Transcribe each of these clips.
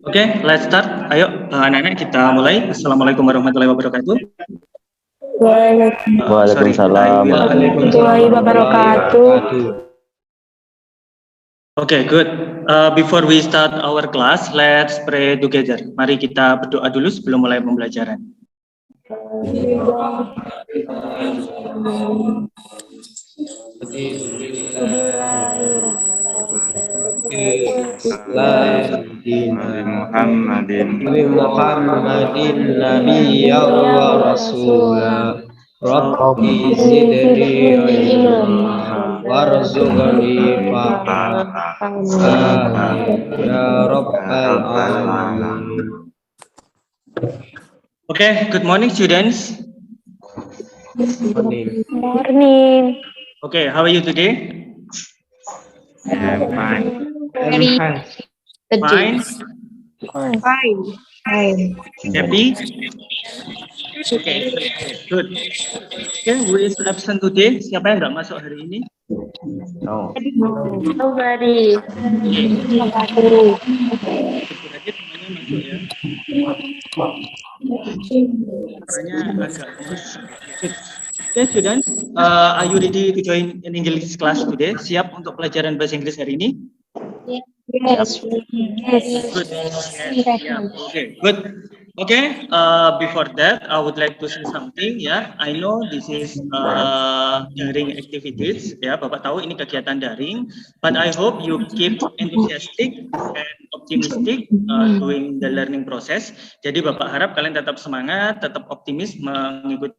Oke, let's start. Ayo, anak-anak kita mulai. Assalamualaikum warahmatullahi wabarakatuh. Waalaikumsalam warahmatullahi wabarakatuh. Okay, good. Before we start our class, let's pray together. Mari kita berdoa dulu sebelum mulai pembelajaran. Muhammadin nabiyya wa rasula. Rabbi zidni ilma warzuqni fahma ya rabbal alamin. Okay, good morning students. Morning. Okay, how are you today? I'm fine. Fine. Happy? Okay, good. Okay, who is absent today? Siapa yang nggak masuk hari ini? No. Nobody. Berarti semuanya masuk ya. Caranya agak bagus. Okay, students, are you ready to join an English class today? Siap untuk pelajaran bahasa Inggris hari ini? Yes. Good. Yeah. Okay, good. Okay, before that, I would like to say something. Ya, I know this is daring activities. Ya, Bapak tahu ini kegiatan daring, but I hope you keep enthusiastic and optimistic doing the learning process. Jadi Bapak harap kalian tetap semangat, tetap optimis mengikuti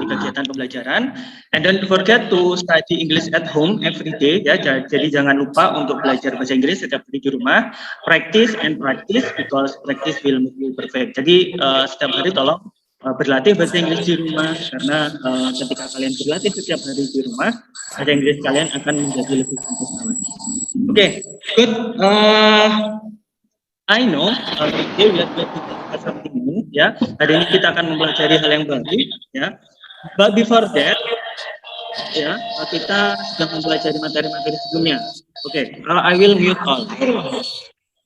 kegiatan pembelajaran, and don't forget to study English at home every day ya. Jadi jangan lupa untuk belajar bahasa Inggris setiap hari di rumah. Practice and practice because practice will make you perfect. Jadi setiap hari tolong berlatih bahasa Inggris di rumah, karena ketika kalian berlatih setiap hari di rumah, bahasa Inggris kalian akan menjadi lebih sempurna. Oke, good. I know today we are going to discuss something new, ya. Hari ini kita akan mempelajari hal yang baru, ya. But before that, ya, kita sudah mempelajari materi-materi sebelumnya. Oke, I will mute all.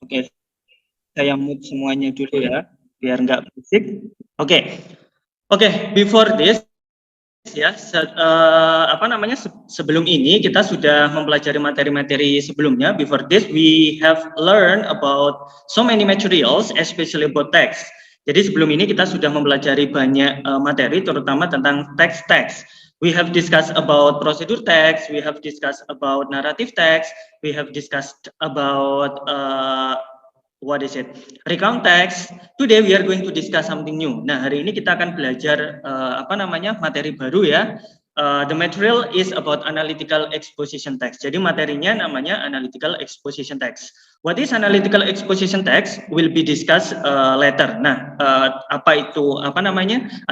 Oke, saya mute semuanya dulu ya, biar nggak berisik. Oke, before this, ya, sebelum ini kita sudah mempelajari materi-materi sebelumnya. Before this, we have learned about so many materials, especially about text. Jadi sebelum ini kita sudah mempelajari banyak materi, terutama tentang text. We have discussed about procedure text, we have discussed about narrative text, we have discussed about recount text. Today we are going to discuss something new. Nah, hari ini kita akan belajar materi baru ya. The material is about analytical exposition text. Jadi materinya namanya analytical exposition text. What is analytical exposition text will be discussed later. Nah,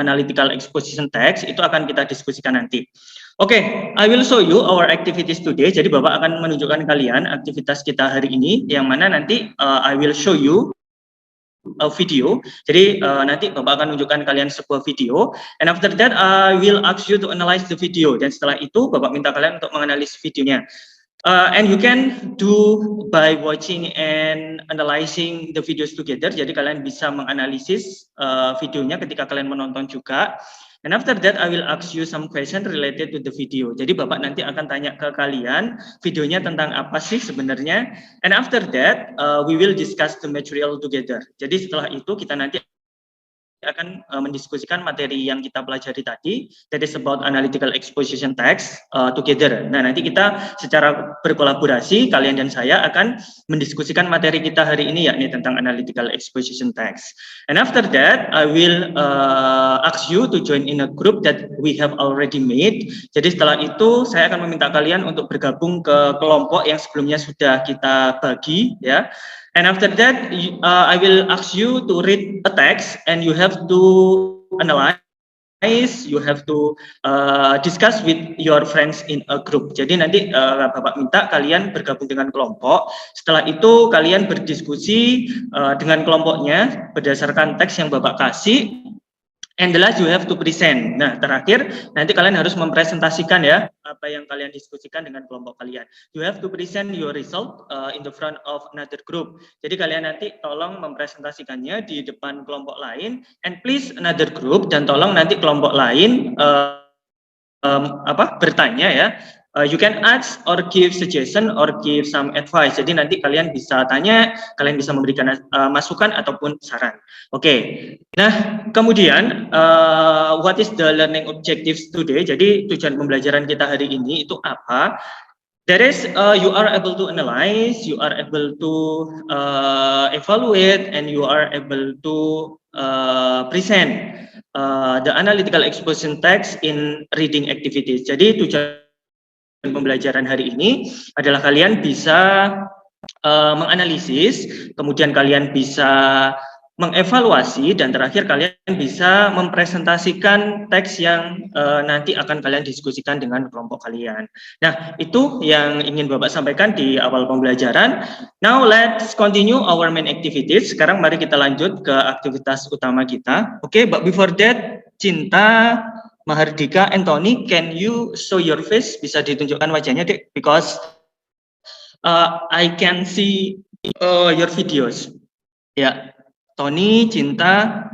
analytical exposition text itu akan kita diskusikan nanti. Oke, I will show you our activities today. Jadi Bapak akan menunjukkan kalian aktivitas kita hari ini, yang mana nanti I will show you a video. Jadi nanti Bapak akan menunjukkan kalian sebuah video, and after that I will ask you to analyze the video. Dan setelah itu Bapak minta kalian untuk menganalisis videonya. And you can do by watching and analyzing the videos together. Jadi kalian bisa menganalisis videonya ketika kalian menonton juga. And after that, I will ask you some question related to the video. Jadi Bapak nanti akan tanya ke kalian videonya tentang apa sih sebenarnya. And after that, we will discuss the material together. Jadi setelah itu kita nanti akan mendiskusikan materi yang kita pelajari tadi, that is about analytical exposition text together. Nah, nanti kita secara berkolaborasi, kalian dan saya akan mendiskusikan materi kita hari ini, yakni tentang analytical exposition text. And after that, I will ask you to join in a group that we have already made. Jadi setelah itu, saya akan meminta kalian untuk bergabung ke kelompok yang sebelumnya sudah kita bagi, ya. And after that, I will ask you to read a text, and you have to analyze, you have to discuss with your friends in a group. Jadi nanti Bapak minta kalian bergabung dengan kelompok. Setelah itu kalian berdiskusi dengan kelompoknya berdasarkan teks yang Bapak kasih. And the last you have to present. Nah, terakhir nanti kalian harus mempresentasikan ya apa yang kalian diskusikan dengan kelompok kalian. You have to present your result in the front of another group. Jadi kalian nanti tolong mempresentasikannya di depan kelompok lain, and please another group, dan tolong nanti kelompok lain bertanya ya. You can ask or give suggestion or give some advice. Jadi nanti kalian bisa tanya, kalian bisa memberikan masukan ataupun saran. Oke. Nah, kemudian what is the learning objectives today? Jadi tujuan pembelajaran kita hari ini itu apa? That is, you are able to analyze, you are able to evaluate, and you are able to present the analytical exposition text in reading activities. Jadi tujuan pembelajaran hari ini adalah kalian bisa menganalisis, kemudian kalian bisa mengevaluasi, dan terakhir kalian bisa mempresentasikan teks yang nanti akan kalian diskusikan dengan kelompok kalian. Nah, itu yang ingin Bapak sampaikan di awal pembelajaran. Now let's continue our main activities. Sekarang mari kita lanjut ke aktivitas utama kita. Oke, but before that, Cinta, Mahardika, and Tony, can you show your face? Bisa ditunjukkan wajahnya, Dek, because I can see your videos. Ya, Tony, Cinta,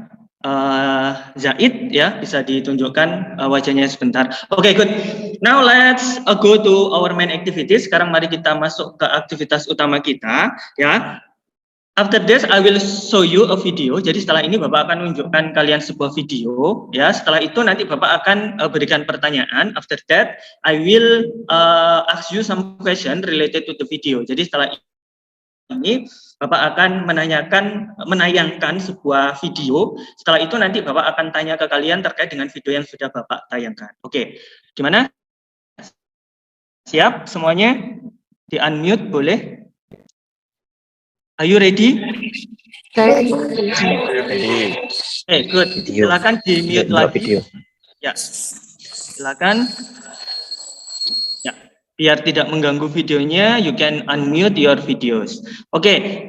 Zaid, ya, bisa ditunjukkan wajahnya sebentar. Oke, good. Now let's go to our main activities. Sekarang mari kita masuk ke aktivitas utama kita, ya. After this, I will show you a video. Jadi setelah ini Bapak akan menunjukkan kalian sebuah video, ya. Setelah itu nanti Bapak akan berikan pertanyaan. After that, I will ask you some question related to the video. Jadi setelah ini Bapak akan menayangkan sebuah video. Setelah itu nanti Bapak akan tanya ke kalian terkait dengan video yang sudah Bapak tayangkan. Oke, gimana? Siap semuanya? Di unmute boleh? Are you ready? Ready. Okay, good. Silakan di mute lagi. Ya, silakan. Ya, biar tidak mengganggu videonya, you can unmute your videos. Okay.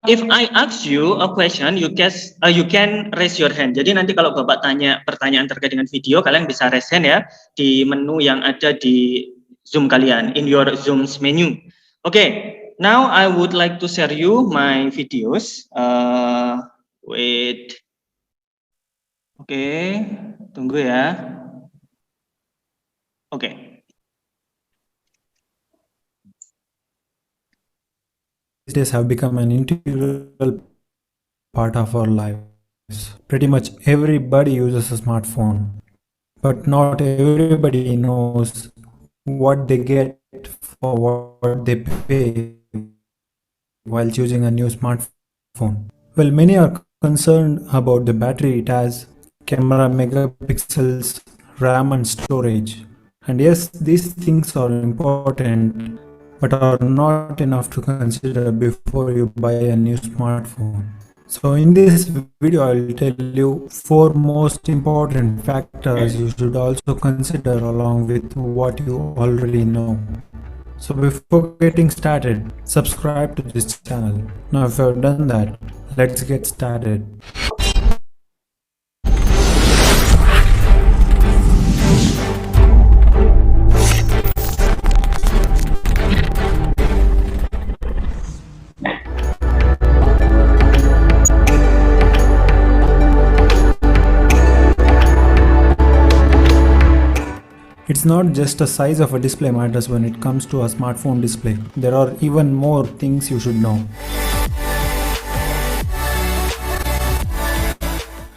If I ask you a question, you can raise your hand. Jadi nanti kalau Bapak tanya pertanyaan terkait dengan video, kalian bisa raise hand ya di menu yang ada di Zoom kalian, in your Zoom's menu. Okay, now I would like to share you my videos. Wait. Okay, tunggu ya. Okay. These days have become an integral part of our lives. Pretty much everybody uses a smartphone, but not everybody knows what they get for what they pay while choosing a new smartphone. Well, many are concerned about the battery it has, camera megapixels, RAM and storage. And yes, these things are important, but are not enough to consider before you buy a new smartphone. So in this video, I will tell you 4 most important factors you should also consider along with what you already know. So before getting started, subscribe to this channel. Now if you have done that, let's get started. It's not just the size of a display matters when it comes to a smartphone display. There are even more things you should know.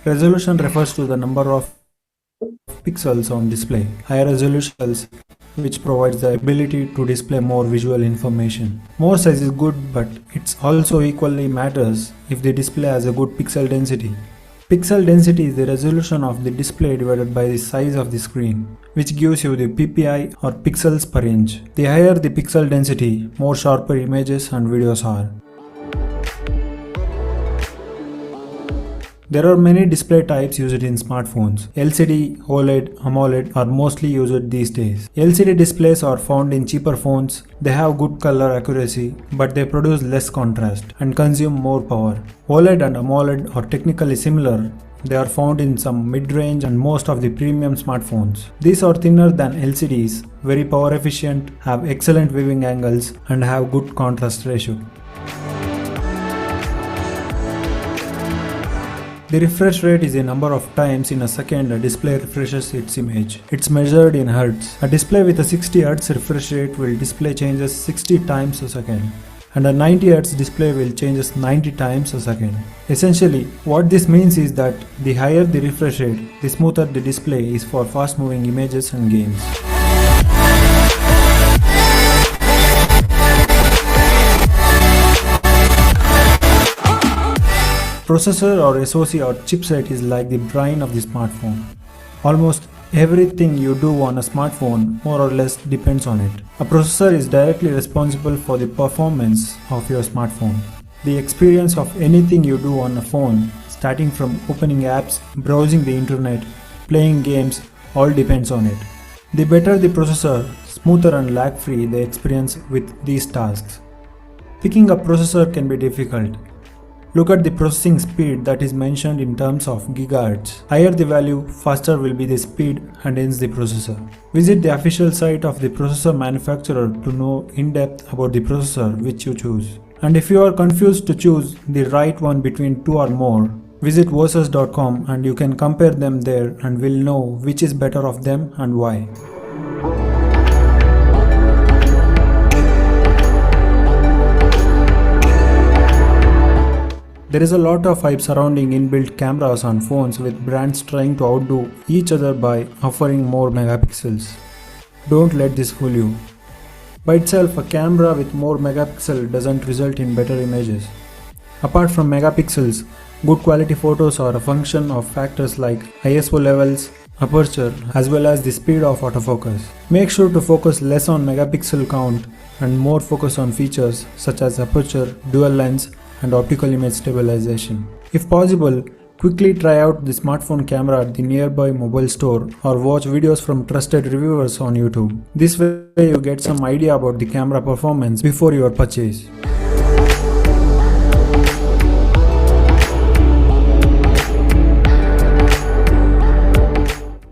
Resolution refers to the number of pixels on display. Higher resolutions, which provides the ability to display more visual information. More size is good, but it's also equally matters if the display has a good pixel density. Pixel density is the resolution of the display divided by the size of the screen, which gives you the PPI or pixels per inch. The higher the pixel density, more sharper images and videos are. There are many display types used in smartphones. LCD, OLED, AMOLED are mostly used these days. LCD displays are found in cheaper phones. They have good color accuracy, but they produce less contrast and consume more power. OLED and AMOLED are technically similar. They are found in some mid-range and most of the premium smartphones. These are thinner than LCDs, very power efficient, have excellent viewing angles, and have good contrast ratio. The refresh rate is the number of times in a second a display refreshes its image. It's measured in Hz. A display with a 60 Hz refresh rate will display changes 60 times a second, and a 90 Hz display will changes 90 times a second. Essentially, what this means is that the higher the refresh rate, the smoother the display is for fast moving images and games. Processor or SoC or chipset is like the brain of the smartphone. Almost everything you do on a smartphone more or less depends on it. A processor is directly responsible for the performance of your smartphone. The experience of anything you do on a phone, starting from opening apps, browsing the internet, playing games, all depends on it. The better the processor, smoother and lag-free the experience with these tasks. Picking a processor can be difficult. Look at the processing speed that is mentioned in terms of gigahertz. Higher the value, faster will be the speed and hence the processor. Visit the official site of the processor manufacturer to know in depth about the processor which you choose. And if you are confused to choose the right one between two or more, visit versus.com and you can compare them there and will know which is better of them and why. There is a lot of hype surrounding inbuilt cameras on phones with brands trying to outdo each other by offering more megapixels. Don't let this fool you. By itself, a camera with more megapixels doesn't result in better images. Apart from megapixels, good quality photos are a function of factors like ISO levels, aperture, as well as the speed of autofocus. Make sure to focus less on megapixel count and more focus on features such as aperture, dual lens, and optical image stabilization. If possible, quickly try out the smartphone camera at the nearby mobile store or watch videos from trusted reviewers on YouTube. This way you get some idea about the camera performance before your purchase.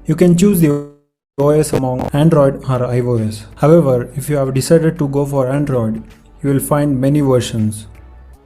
You can choose the OS among Android or iOS. However, if you have decided to go for Android, you will find many versions.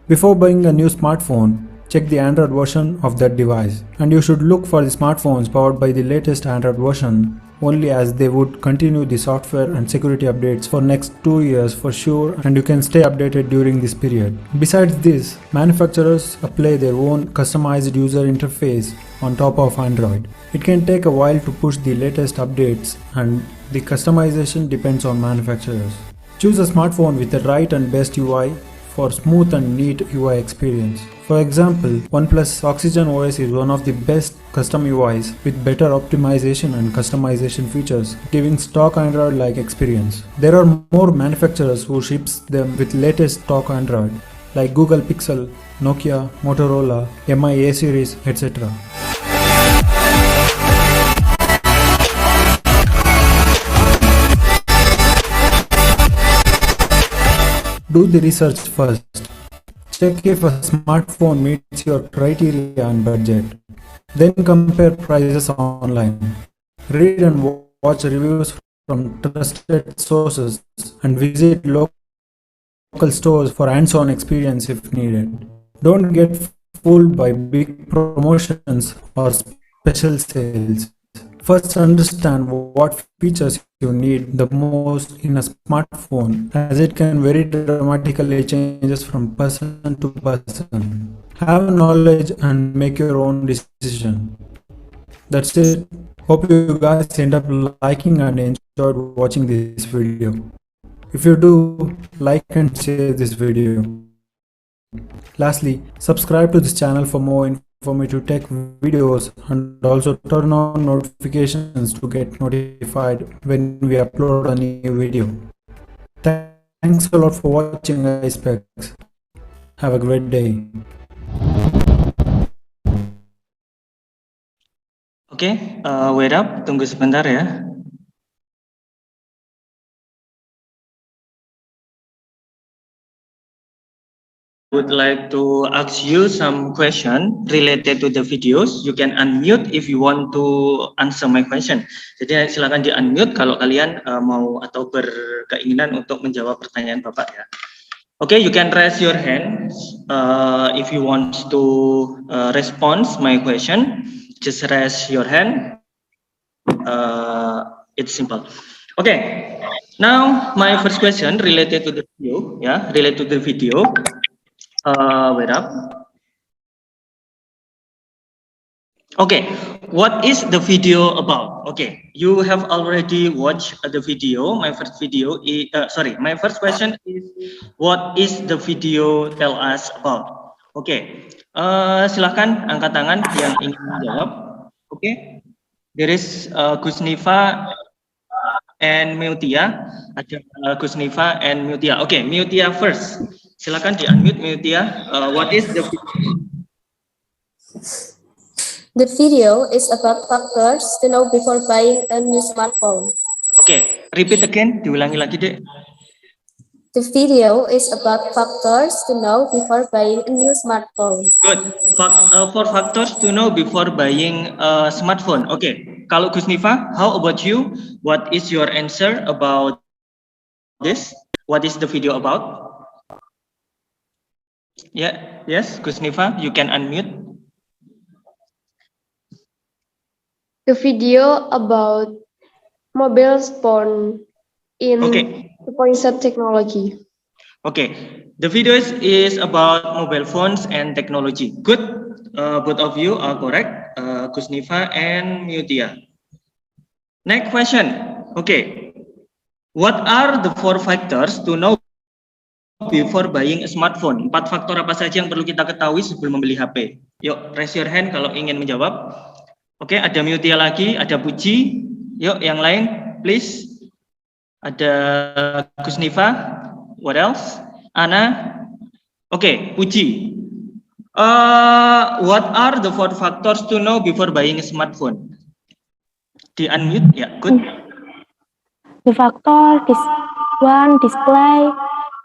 Before buying a new smartphone, check the Android version of that device, and you should look for the smartphones powered by the latest Android version only, as they would continue the software and security updates for next 2 years for sure, and you can stay updated during this period. Besides this, manufacturers apply their own customized user interface on top of Android. It can take a while to push the latest updates, and the customization depends on manufacturers. Choose a smartphone with the right and best UI for smooth and neat UI experience. For example, OnePlus Oxygen OS is one of the best custom UIs with better optimization and customization features, giving stock Android-like experience. There are more manufacturers who ships them with latest stock Android, like Google Pixel, Nokia, Motorola, MI A series, etc. Do the research first. Check if a smartphone meets your criteria and budget. Then compare prices online. Read and watch reviews from trusted sources and visit local stores for hands-on experience if needed. Don't get fooled by big promotions or special sales. First, understand what features you need the most in a smartphone, as it can very dramatically changes from person to person. Have knowledge and make your own decision. That's it. Hope you guys end up liking and enjoyed watching this video. If you do, like and share this video. Lastly, subscribe to this channel for more informative tech videos, and also turn on notifications to get notified when we upload a new video. Thanks a lot for watching, guys. Have a great day. Oke, wait up, tunggu sebentar ya. Would like to ask you some question related to the videos. You can unmute if you want to answer my question. Jadi silakan di unmute kalau kalian mau atau berkeinginan untuk menjawab pertanyaan Bapak ya. Okay, you can raise your hand if you want to respond my question. Just raise your hand. It's simple. Okay, now my first question related to the video, yeah, related to the video. Wait up. Okay, what is the video about? Okay, you have already watched the video. My first video is, my first question is, what is the video tell us about? Okay, silahkan angkat tangan yang ingin menjawab. Okay, there is Gusniva and Mutia. Ada Gusniva and Mutia. Okay, Mutia first. Silakan di unmute Mutia. What is the video? The video is about factors to know before buying a new smartphone. Okay, repeat again. Diulangi lagi, Dek. The video is about factors to know before buying a new smartphone. Good. For factors to know before buying a smartphone. Okay. Kalau Gusniva, how about you? What is your answer about this? What is the video about? Yeah. Yes, Gusniva, you can unmute. The video about mobile phone in Okay. 2.0 technology. Okay. The video is about mobile phones and technology. Good. Both of you are correct. Gusniva and Mutia. Next question. Okay. What are the 4 factors to know before buying a smartphone? 4 faktor apa saja yang perlu kita ketahui sebelum membeli HP? Yuk, raise your hand kalau ingin menjawab. Oke, ada Mutia lagi, ada Puji. Yuk, yang lain, please. Ada Gusniva. What else? Ana. Oke, Puji. What are the 4 factors to know before buying a smartphone? Di unmute, ya, good. The factor, one display,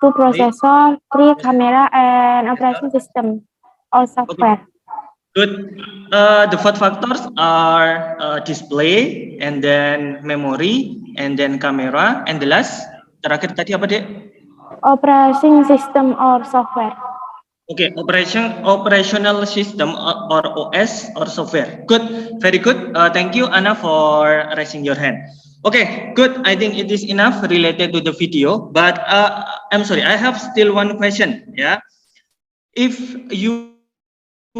2 processor, 3 camera, and operation system or software. Good. The 4 factors are display, and then memory, and then camera, and the last, terakhir tadi apa, Dek? Operating system or software. Okay, operational system or OS or software. Good, very good. Thank you, Anna, for raising your hand. Okay, good. I think it is enough related to the video. But I'm sorry, I have still one question. Yeah, if you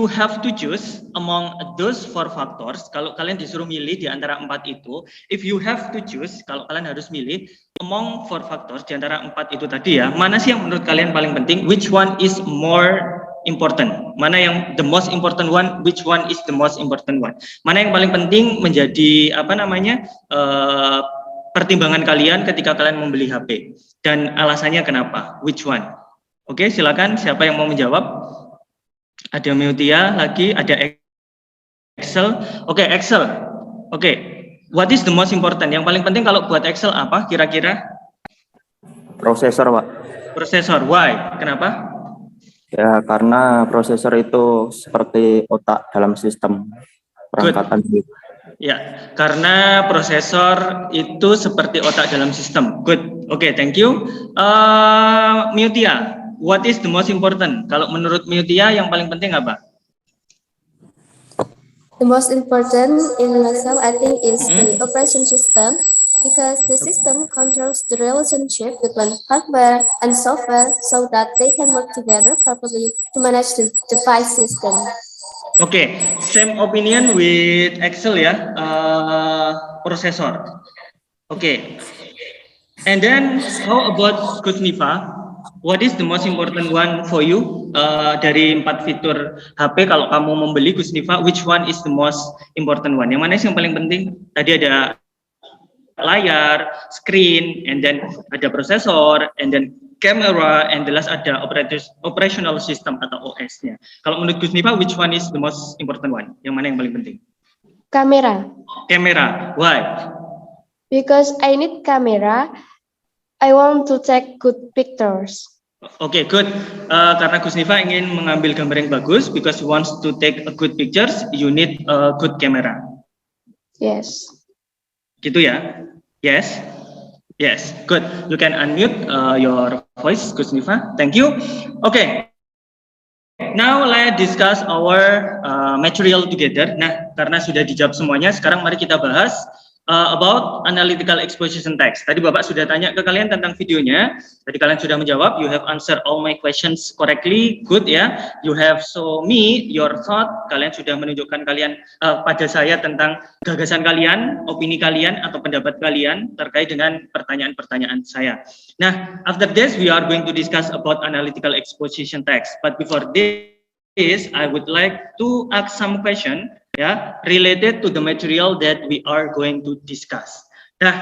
have to choose among those 4 factors, kalau kalian disuruh milih di antara 4 itu, if you have to choose, kalau kalian harus milih among 4 factors di antara 4 itu tadi ya, mana sih yang menurut kalian paling penting? Which one is more important? Mana yang the most important one? Which one is the most important one? Mana yang paling penting menjadi apa namanya pertimbangan kalian ketika kalian membeli HP? Dan alasannya kenapa? Which one? Oke, silakan siapa yang mau menjawab? Ada Mutia lagi, ada Excel. Oke, Excel. Oke, what is the most important? Yang paling penting kalau buat Excel apa kira-kira? Prosesor, Pak. Prosesor. Why? Kenapa? Ya, karena prosesor itu seperti otak dalam sistem perangkatan. Ya, karena prosesor itu seperti otak dalam sistem. Good. Oke, thank you. Mutia, what is the most important? Kalau menurut Mutia yang paling penting apa? The most important in myself, I think, is the operation system, because the system controls the relationship between hardware and software so that they can work together properly to manage the device system. Okay, same opinion with Excel ya, processor. Okay, and then how about Gusniva? What is the most important one for you? Dari 4 fitur HP kalau kamu membeli Gusniva, which one is the most important one? Yang mana sih yang paling penting? Tadi ada layar, screen, and then ada prosesor, and then camera, and the last ada operational system atau OS-nya. Kalau menurut Gusniva, which one is the most important one? Yang mana yang paling penting? Camera. Camera. Why? Because I need camera. I want to take good pictures. Oke, good. Karena Gusniva ingin mengambil gambar yang bagus, because you wants to take a good pictures, you need a good camera. Yes. Gitu ya? Yes. Yes. Good. You can unmute your voice, Gusniva. Thank you. Okay. Now let's discuss our material together. Nah, karena sudah dijawab semuanya, sekarang mari kita bahas about analytical exposition text. Tadi Bapak sudah tanya ke kalian tentang videonya. Tadi kalian sudah menjawab. You have answered all my questions correctly. Good ya. You have show me your thought. Kalian sudah menunjukkan kalian pada saya tentang gagasan kalian, opini kalian atau pendapat kalian terkait dengan pertanyaan-pertanyaan saya. Nah, after this we are going to discuss about analytical exposition text. But before this, I would like to ask some question related to the material that we are going to discuss. Nah,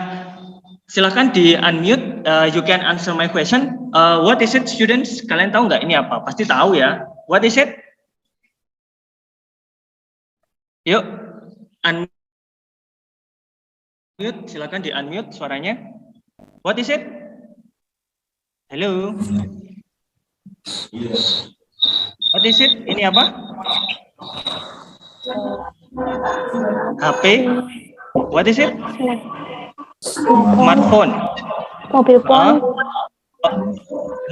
silakan di unmute. You can answer my question. What is it, students? Kalian tahu nggak ini apa? Pasti tahu ya. What is it? Yuk, unmute. Silakan di unmute suaranya. What is it? Hello. What is it? Ini apa? HP? What is it? Smartphone. Mobil phone.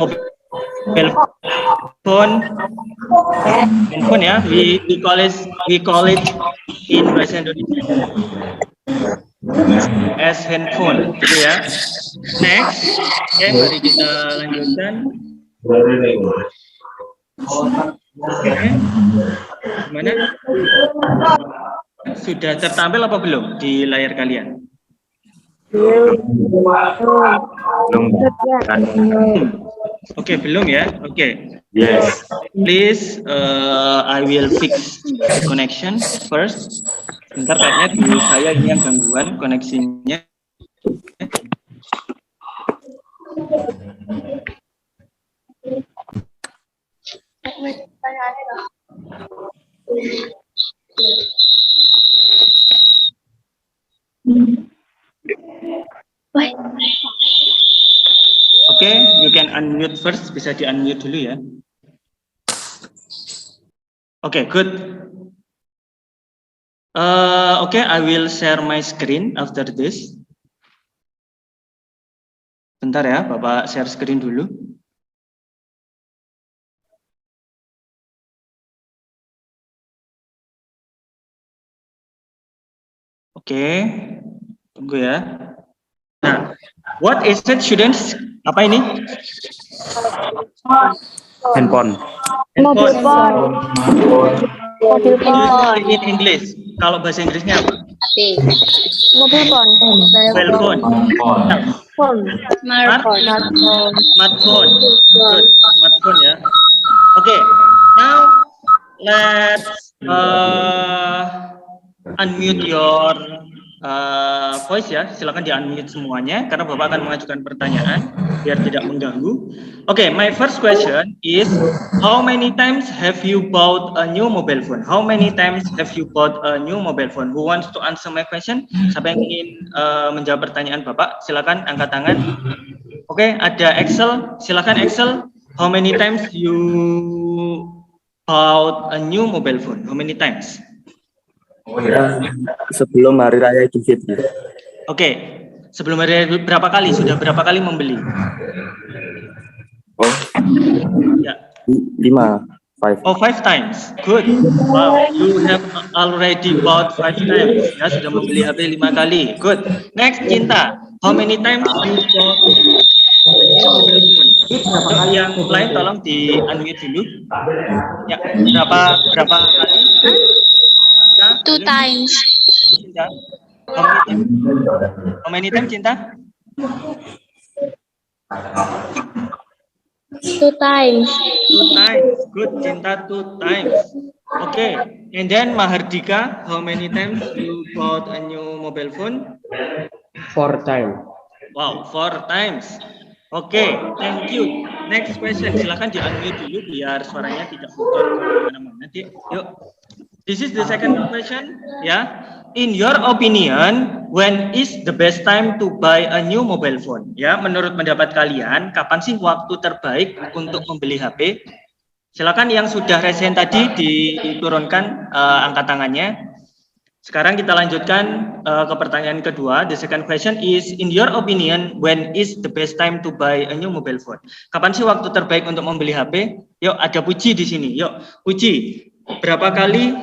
Mobile phone. Handphone ya. We call it in bahasa Indonesia as handphone, gitu ya. Next, mari kita lanjutkan. Gimana? Sudah tertampil apa belum di layar kalian? Oke, belum ya? Oke. Yes. Please, I will fix connection first. Bentar, kayaknya di saya ini yang gangguan koneksinya. Oke, you can unmute first. Bisa di unmute dulu ya. Oke, good. Oke, I will share my screen after this. Bentar ya, Bapak share screen dulu. Oke, tunggu ya. Nah, what is it, students? Apa ini? Handphone. Mobil phone. Mobil phone. In English. Kalau bahasa Inggrisnya apa? Mobil phone. Mobile phone. Phone. Smartphone. Smartphone. Good. Smartphone ya. Oke. Now let's unmute your voice ya. Silakan di unmute semuanya karena Bapak akan mengajukan pertanyaan biar tidak mengganggu. Oke, my first question is, how many times have you bought a new mobile phone? How many times have you bought a new mobile phone? Who wants to answer my question? Siapa yang ingin menjawab pertanyaan Bapak? Silakan angkat tangan. Oke, ada Excel. Silakan Excel. How many times you bought a new mobile phone? How many times? Sebelum hari raya Idul Fitri. Oke, sebelum hari raya berapa kali? Sudah berapa kali membeli? Oh, Ya. 5. Oh, 5 times. Good. Wow, you have already bought 5 times. Ya, sudah membeli HP 5 kali. Good. Next, Cinta. How many times you bought mobile phone? Untuk yang lain tolong di unmute dulu. Ya, berapa kali? Ya, 2 times. Cinta. How many times, Cinta? 2 times. 2 times. Good, Cinta, 2 times. Okay, and then Mahardika, how many times you bought a new mobile phone? 4 times. Wow, 4 times. Okay, thank you. Next question, silakan di unmute dulu biar suaranya tidak bocor kemana-mana. Yuk, This is the second question, ya. In your opinion, when is the best time to buy a new mobile phone? Ya, menurut pendapat kalian, kapan sih waktu terbaik untuk membeli HP? Silakan yang sudah resen tadi diturunkan angkat tangannya. Sekarang kita lanjutkan ke pertanyaan kedua. The second question is, in your opinion, when is the best time to buy a new mobile phone? Kapan sih waktu terbaik untuk membeli HP? Yuk, ada Puji di sini. Yuk, Puji. Berapa kali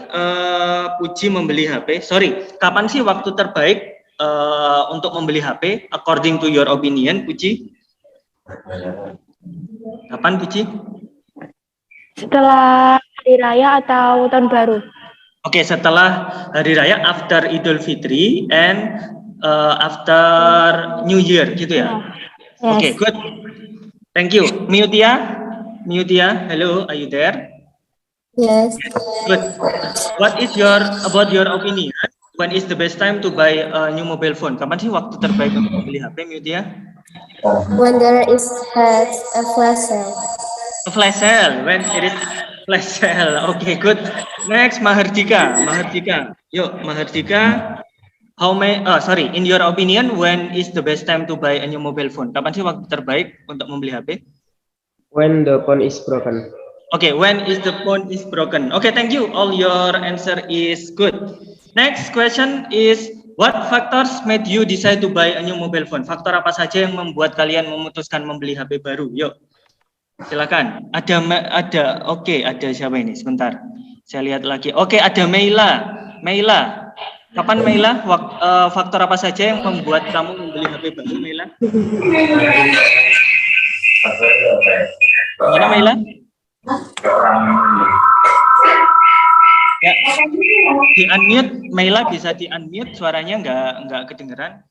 Puji membeli HP? Sorry, kapan sih waktu terbaik untuk membeli HP? According to your opinion, Puji? Kapan, Puji? Setelah hari raya atau tahun baru? Oke, setelah hari raya, after Idul Fitri and after New Year, gitu ya? Yes. Oke, good. Thank you. Mutia, hello, are you there? Yes. Good. What is about your opinion? When is the best time to buy a new mobile phone? Kapan sih waktu terbaik untuk membeli HP, Mutia? When there is has a flash sale. A flash sale. When it is flash sale. Okay, good. Next, Mahardika. Yuk, Mahardika. In your opinion, when is the best time to buy a new mobile phone? Kapan sih waktu terbaik untuk membeli HP? When the phone is broken. Okay, when is the phone is broken? Okay, thank you. All your answer is good. Next question is, what factors made you decide to buy a new mobile phone? Faktor apa saja yang membuat kalian memutuskan membeli HP baru? Yuk, silakan. Ada siapa ini? Sebentar, saya lihat lagi. Oke, ada Meila. Kapan Meila? Faktor apa saja yang membuat kamu membeli HP baru, Meila? Mana Meila? Ya, di unmute, Meila bisa di unmute, suaranya nggak kedengeran.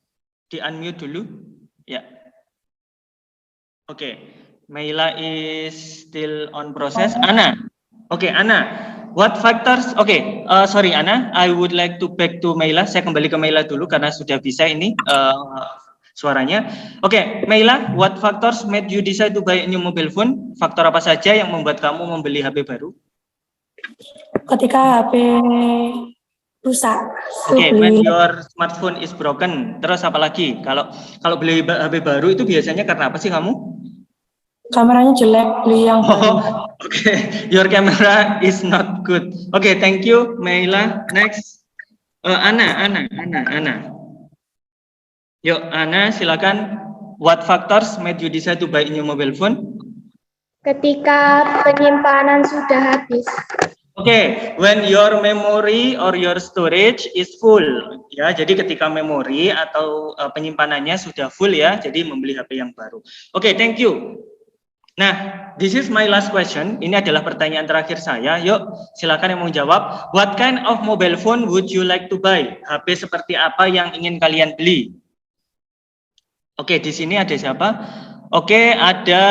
Di unmute dulu, ya. Oke, Meila is still on process. Ana, Ana, what factors? Sorry Ana, I would like to back to Meila. Saya kembali ke Meila dulu karena sudah bisa ini suaranya. Meila, what factors made you decide to buy a new mobile phone? Faktor apa saja yang membuat kamu membeli HP baru? Ketika HP rusak. When your smartphone is broken. Terus apa lagi? Kalau beli HP baru itu biasanya karena apa sih kamu? Kameranya jelek, beli yang baru. Your camera is not good. Thank you, Meila. Next, Ana. Yuk, Ana, silakan. What factors made you decide to buy a new mobile phone? Ketika penyimpanan sudah habis. When your memory or your storage is full. Ya, jadi ketika memori atau penyimpanannya sudah full ya, jadi membeli HP yang baru. Thank you. Nah, this is my last question. Ini adalah pertanyaan terakhir saya. Yuk, silakan yang mau jawab. What kind of mobile phone would you like to buy? HP seperti apa yang ingin kalian beli? Di sini ada siapa? Ada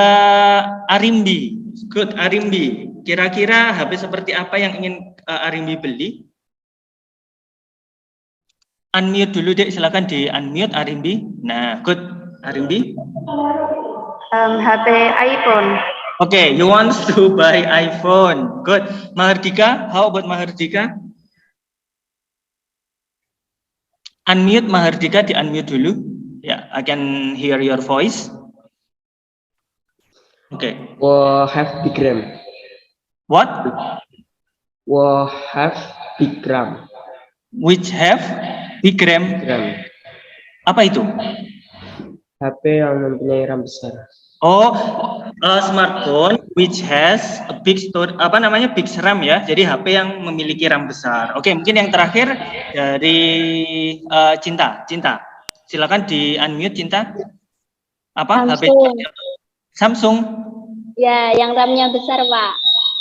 Arimbi. Good, Arimbi. Kira-kira HP seperti apa yang ingin Arimbi beli? Unmute dulu dek, silakan di unmute Arimbi. Nah, good, Arimbi. HP iPhone. You want to buy iPhone. Good. Mahardika, how about Mahardika? Unmute Mahardika, di unmute dulu. Ya, I can hear your voice. Will have big RAM. What? Will have big RAM. Which have big RAM? Apa itu? HP yang mempunyai RAM besar. Smartphone which has a big big RAM ya. Jadi HP yang memiliki RAM besar. Mungkin yang terakhir dari Cinta. Silakan di unmute Cinta. Apa? HP Samsung. Ya, yang RAM-nya besar, Pak.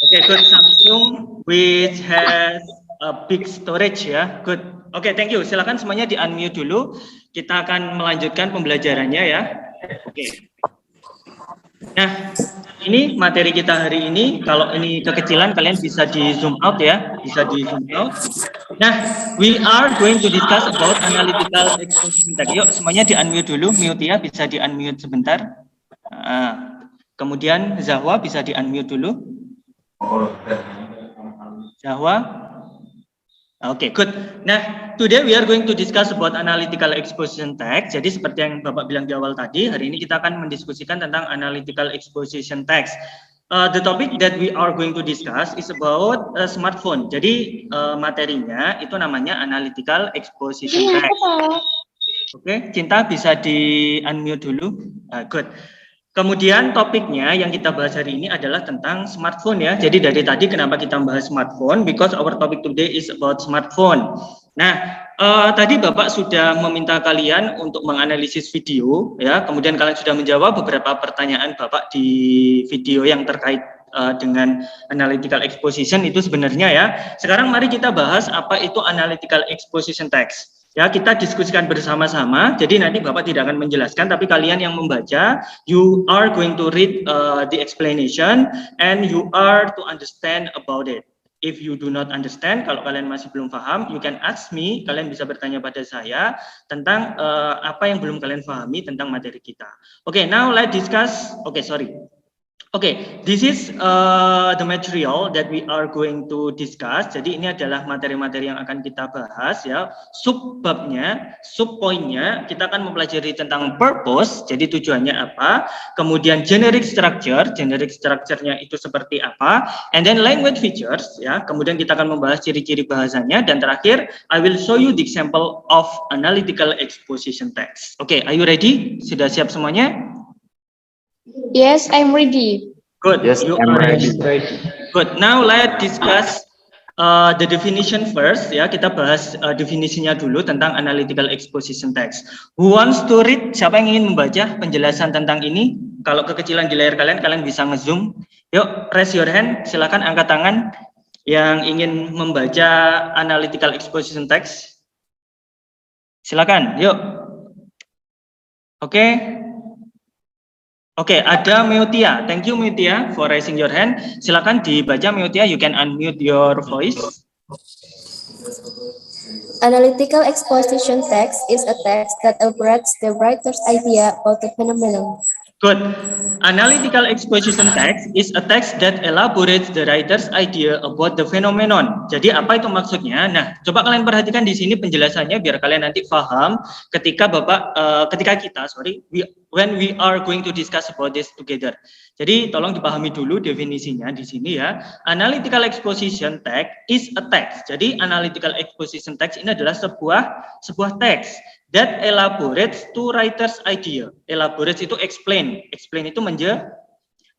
Good. Samsung which has a big storage ya. Good. Thank you. Silakan semuanya di unmute dulu. Kita akan melanjutkan pembelajarannya ya. Nah, ini materi kita hari ini. Kalau ini kekecilan kalian bisa di zoom out ya, Nah, we are going to discuss about analytical exposition tag. Yuk, semuanya di unmute dulu. Mutia bisa di unmute sebentar. Kemudian Zahwa bisa di unmute dulu. Zahwa, Oke, good. Nah, today we are going to discuss about analytical exposition text. Jadi seperti yang Bapak bilang di awal tadi, hari ini kita akan mendiskusikan tentang analytical exposition text. The topic that we are going to discuss is about smartphone. Jadi materinya itu namanya analytical exposition text. Oke, Cinta bisa di-unmute dulu. Good. Kemudian topiknya yang kita bahas hari ini adalah tentang smartphone ya. Jadi dari tadi kenapa kita bahas smartphone? Because our topic today is about smartphone. Nah, tadi Bapak sudah meminta kalian untuk menganalisis video ya. Kemudian kalian sudah menjawab beberapa pertanyaan Bapak di video yang terkait dengan analytical exposition itu sebenarnya ya. Sekarang mari kita bahas apa itu analytical exposition text. Ya, kita diskusikan bersama-sama. Jadi nanti Bapak tidak akan menjelaskan, tapi kalian yang membaca, you are going to read the explanation and you are to understand about it. If you do not understand, kalau kalian masih belum paham, you can ask me. Kalian bisa bertanya pada saya tentang apa yang belum kalian pahami tentang materi kita. Okay, now let's discuss. Okay, this is the material that we are going to discuss. Jadi ini adalah materi-materi yang akan kita bahas ya. Subbabnya, subpoinnya kita akan mempelajari tentang purpose. Jadi tujuannya apa? Kemudian generic structure-nya itu seperti apa? And then language features ya. Kemudian kita akan membahas ciri-ciri bahasanya dan terakhir I will show you the example of analytical exposition text. Okay, are you ready? Sudah siap semuanya? Yes, I'm ready. Good. Yes, You I'm are ready. Good. Now let's discuss the definition first. Ya, kita bahas definisinya dulu tentang analytical exposition text. Who wants to read? Siapa yang ingin membaca penjelasan tentang ini? Kalau kekecilan di layar kalian bisa nge-zoom. Yuk, raise your hand. Silakan angkat tangan yang ingin membaca analytical exposition text. Silakan. Yuk. Oke. Oke, ada Meutia. Thank you Meutia for raising your hand. Silakan dibaca Meutia, you can unmute your voice. Analytical exposition text is a text that elaborates the writer's idea about the phenomenon. Good. Analytical exposition text is a text that elaborates the writer's idea about the phenomenon. Jadi apa itu maksudnya? Nah, coba kalian perhatikan di sini penjelasannya biar kalian nanti paham ketika when we are going to discuss about this together. Jadi tolong dipahami dulu definisinya di sini ya. Analytical exposition text is a text. Jadi analytical exposition text ini adalah sebuah teks that elaborates to writer's idea. Elaborates itu explain. Explain itu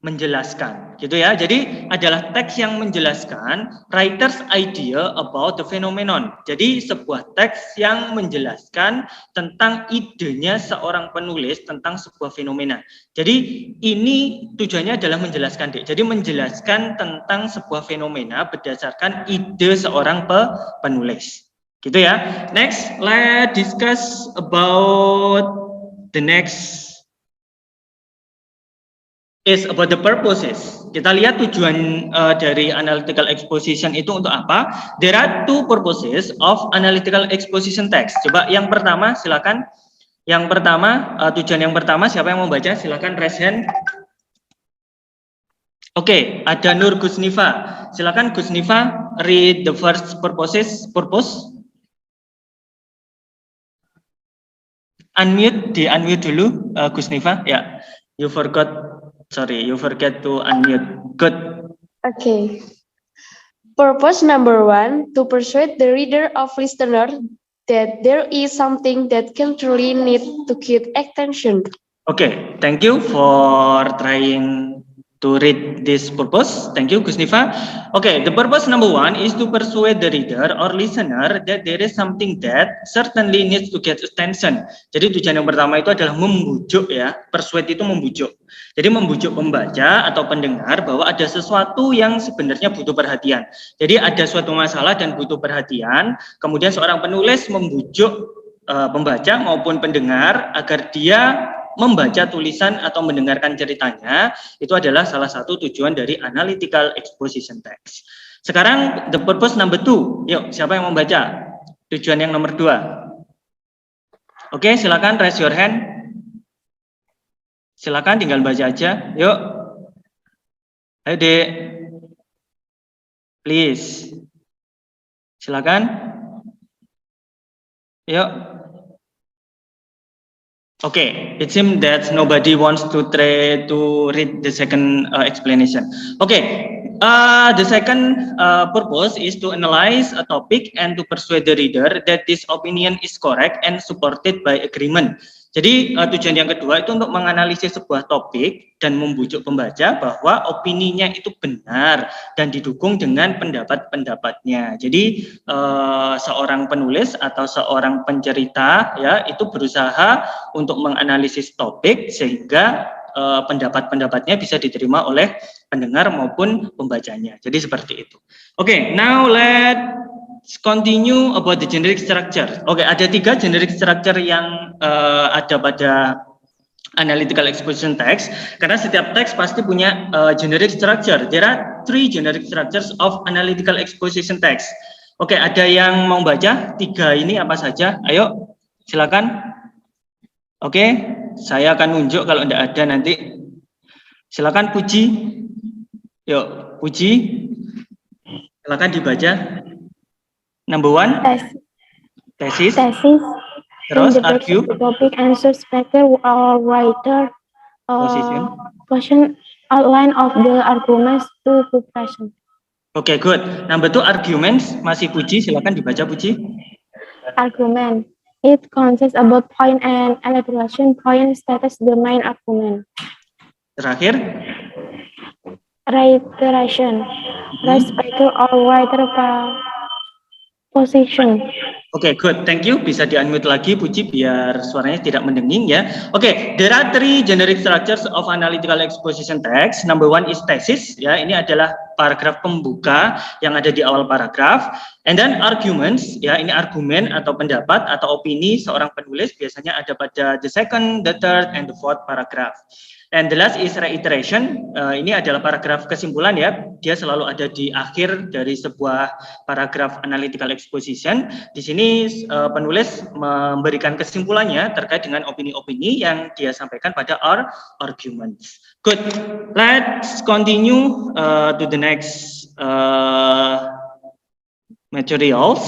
menjelaskan, gitu ya. Jadi adalah teks yang menjelaskan writer's idea about the phenomenon. Jadi sebuah teks yang menjelaskan tentang idenya seorang penulis tentang sebuah fenomena. Jadi ini tujuannya adalah menjelaskan, Dek. Jadi menjelaskan tentang sebuah fenomena berdasarkan ide seorang penulis. Gitu ya. Next, let's discuss about the next is about the purposes. Kita lihat tujuan dari analytical exposition itu untuk apa? There are two purposes of analytical exposition text. Coba yang pertama, silakan. Yang pertama, tujuan yang pertama, siapa yang mau baca? Silakan raise hand. Oke, ada Nur Gusnifa. Silakan Gusnifa, read the first purpose. Unmute dulu, Gusnifa. Ya, you forget to unmute. Good. Okay. Purpose number 1, to persuade the reader of listener that there is something that culturally need to get attention. Okay, thank you for trying to read this purpose. Thank you, Gusnifa. Okay, the purpose number 1 is to persuade the reader or listener that there is something that certainly needs to get attention. Jadi tujuan yang pertama itu adalah membujuk ya. Persuade itu membujuk. Jadi membujuk pembaca atau pendengar bahwa ada sesuatu yang sebenarnya butuh perhatian. Jadi ada suatu masalah dan butuh perhatian. Kemudian seorang penulis membujuk pembaca maupun pendengar agar dia membaca tulisan atau mendengarkan ceritanya. Itu adalah salah satu tujuan dari analytical exposition text. Sekarang the purpose number 2. Yuk, siapa yang membaca tujuan yang nomor 2? Oke, silakan raise your hand. Silakan tinggal baca aja. Yuk. Ayo, Dek. Please. Silakan. Yuk. Okay, it seems that nobody wants to try to read the second explanation. Okay, the second purpose is to analyze a topic and to persuade the reader that this opinion is correct and supported by agreement. Jadi tujuan yang kedua itu untuk menganalisis sebuah topik dan membujuk pembaca bahwa opininya itu benar dan didukung dengan pendapat-pendapatnya. Jadi seorang penulis atau seorang pencerita ya itu berusaha untuk menganalisis topik sehingga pendapat-pendapatnya bisa diterima oleh pendengar maupun pembacanya. Jadi seperti itu. Oke, now let's continue about the generic structure. Oke, ada 3 generic structure yang ada pada analytical exposition text. Karena setiap teks pasti punya generic structure. There are 3 generic structures of analytical exposition text. Oke, ada yang mau baca 3 ini apa saja? Ayo, silakan. Oke, saya akan nunjuk kalau tidak ada nanti. Silakan Puji. Yuk, Puji. Silakan dibaca. Number 1. Thesis. Terus argue. Topic, answer, speaker or writer. Position. Question outline of the arguments to question. Oke, good. Number 2 arguments. Masih Puji, silakan dibaca Puji. Argument. It consists about point and elaboration. Point status the main argument. Terakhir. Reiteration. Speaker or writer position. Oke, good. Thank you. Bisa di-unmute lagi, Puji, biar suaranya tidak mendenging ya. Oke, there are 3 generic structures of analytical exposition text. Number 1 is thesis. Ya, ini adalah paragraf pembuka yang ada di awal paragraf. And then arguments. Ya, ini argumen atau pendapat atau opini seorang penulis biasanya ada pada the second, the third, and the fourth paragraph. And the last is reiteration. Ini adalah paragraf kesimpulan ya. Dia selalu ada di akhir dari sebuah paragraf analytical exposition. Di sini penulis memberikan kesimpulannya terkait dengan opini-opini yang dia sampaikan pada arguments. Good. Let's continue to the next materials.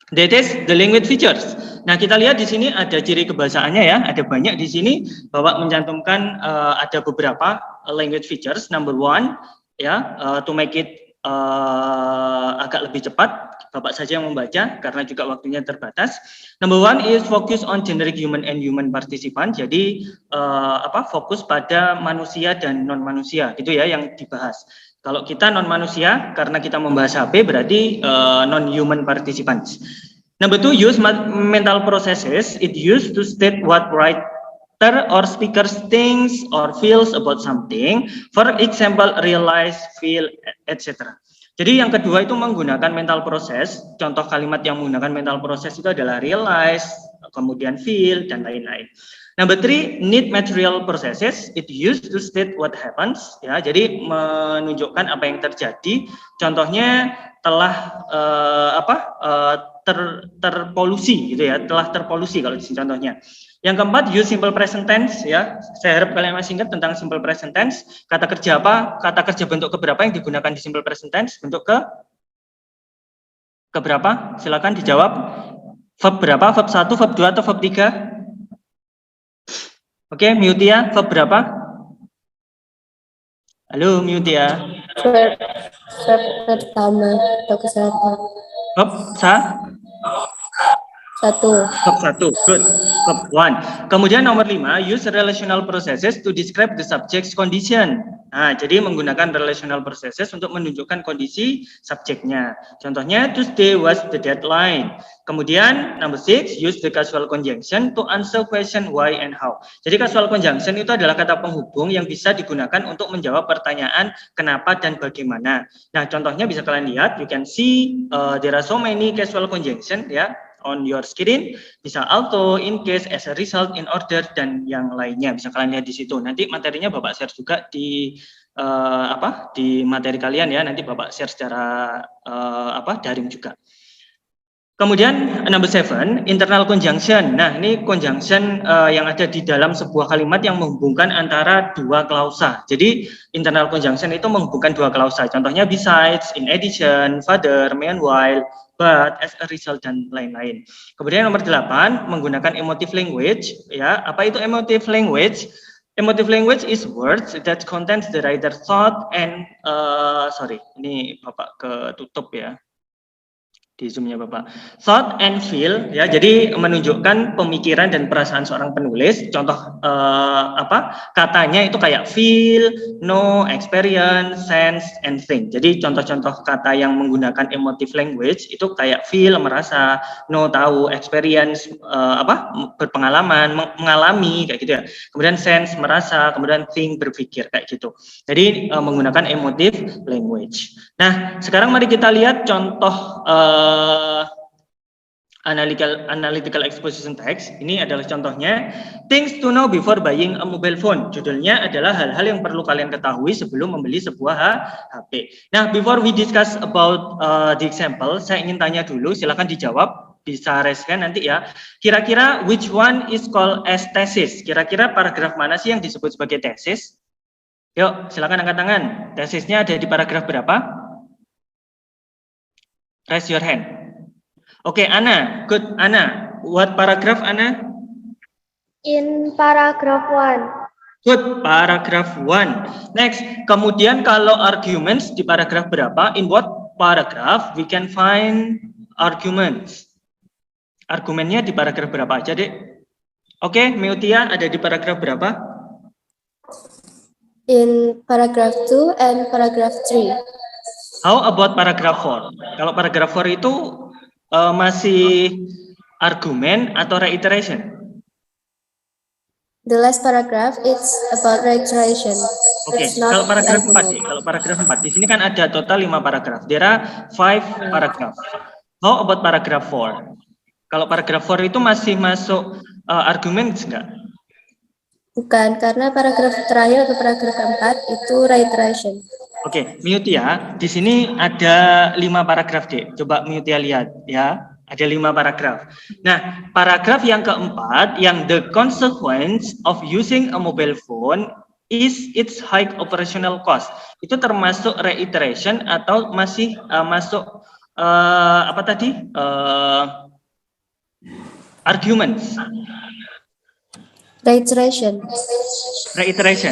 That is the language features. Nah, kita lihat di sini ada ciri kebahasaannya ya, ada banyak di sini. Bapak mencantumkan ada beberapa language features. Number 1 ya, to make it agak lebih cepat, Bapak saja yang membaca karena juga waktunya terbatas. Number 1 is focus on generic human and human participant. Jadi fokus pada manusia dan non manusia gitu ya yang dibahas. Kalau kita non manusia karena kita membahas HP berarti non human participants. Number 2, use mental processes. It used to state what writer or speaker thinks or feels about something. For example, realize, feel, etc. Jadi yang kedua itu menggunakan mental process. Contoh kalimat yang menggunakan mental process itu adalah realize, kemudian feel, dan lain-lain. Number 3, need material processes. It used to state what happens. Ya, jadi menunjukkan apa yang terjadi. Contohnya telah terpolusi gitu ya, telah terpolusi kalau di sini contohnya. Yang keempat, use simple present tense ya. Saya harap kalian masih ingat tentang simple present tense. Kata kerja apa? Kata kerja bentuk keberapa yang digunakan di simple present tense? Bentuk keberapa? Silakan dijawab. Verb berapa? Verb 1, verb 2 atau verb 3? Oke, Mutia, verb berapa? Halo, Mutia. Verb pertama atau kesehatan. Verb 1. Good. Verb 1. Kemudian nomor 5, use relational processes to describe the subject's condition. Nah, jadi menggunakan relational processes untuk menunjukkan kondisi subjeknya. Contohnya, Tuesday was the deadline. Kemudian number 6, use the causal conjunction to answer question why and how. Jadi causal conjunction itu adalah kata penghubung yang bisa digunakan untuk menjawab pertanyaan kenapa dan bagaimana. Nah, contohnya bisa kalian lihat, you can see there are so many causal conjunction ya on your screen. Bisa although, in case, as a result, in order, dan yang lainnya. Bisa kalian lihat di situ. Nanti materinya Bapak share juga di di materi kalian ya. Nanti Bapak share secara daring juga. Kemudian number 7, internal conjunction. Nah, ini conjunction yang ada di dalam sebuah kalimat yang menghubungkan antara dua klausa. Jadi, internal conjunction itu menghubungkan dua klausa. Contohnya besides, in addition, further, meanwhile, but, as a result, dan lain-lain. Kemudian nomor 8, menggunakan emotive language. Ya, apa itu emotive language? Emotive language is words that contains the writer thought and ini Bapak ketutup ya. Di zoom-nya Bapak. Thought and feel ya. Jadi menunjukkan pemikiran dan perasaan seorang penulis. Contoh katanya itu kayak feel, know, experience, sense and think. Jadi contoh-contoh kata yang menggunakan emotive language itu kayak feel, merasa, know, tahu, experience berpengalaman, mengalami kayak gitu ya. Kemudian sense, merasa, kemudian think, berpikir kayak gitu. Jadi menggunakan emotive language. Nah, sekarang mari kita lihat contoh analytical exposition text. Ini adalah contohnya, things to know before buying a mobile phone. Judulnya adalah hal-hal yang perlu kalian ketahui sebelum membeli sebuah HP. Nah, before we discuss about the example, saya ingin tanya dulu, silakan dijawab, bisa raise hand nanti ya. Kira-kira which one is called as thesis? Kira-kira paragraf mana sih yang disebut sebagai tesis? Yuk, silakan angkat tangan. Tesisnya ada di paragraf berapa? Raise your hand. Oke, Ana. Good, Ana. What paragraph, Ana? In paragraph 1. Good, paragraph 1. Next, kemudian kalau arguments di paragraf berapa? In what paragraph we can find arguments? Argumennya di paragraf berapa aja, Dek? Oke, Meutia ada di paragraf berapa? In paragraph 2 and paragraph 3. How about paragraph 4? Kalau paragraph 4 itu masih argumen atau reiteration? The last paragraph is about reiteration. Oke, kalau paragraf 4 sih, kalau paragraf 4 di sini kan ada total 5 paragraf. There are 5 paragraph. How about paragraph 4? Kalau paragraf 4 itu masih masuk argumen enggak? Bukan, karena paragraf terakhir atau paragraf keempat itu reiteration. Oke, Meutia, di sini ada 5 paragraf, Dek. Coba Meutia lihat ya, ada 5 paragraf. Nah, paragraf yang keempat, yang the consequence of using a mobile phone is its high operational cost. Itu termasuk reiteration atau masih masuk arguments? Reiteration. Reiteration.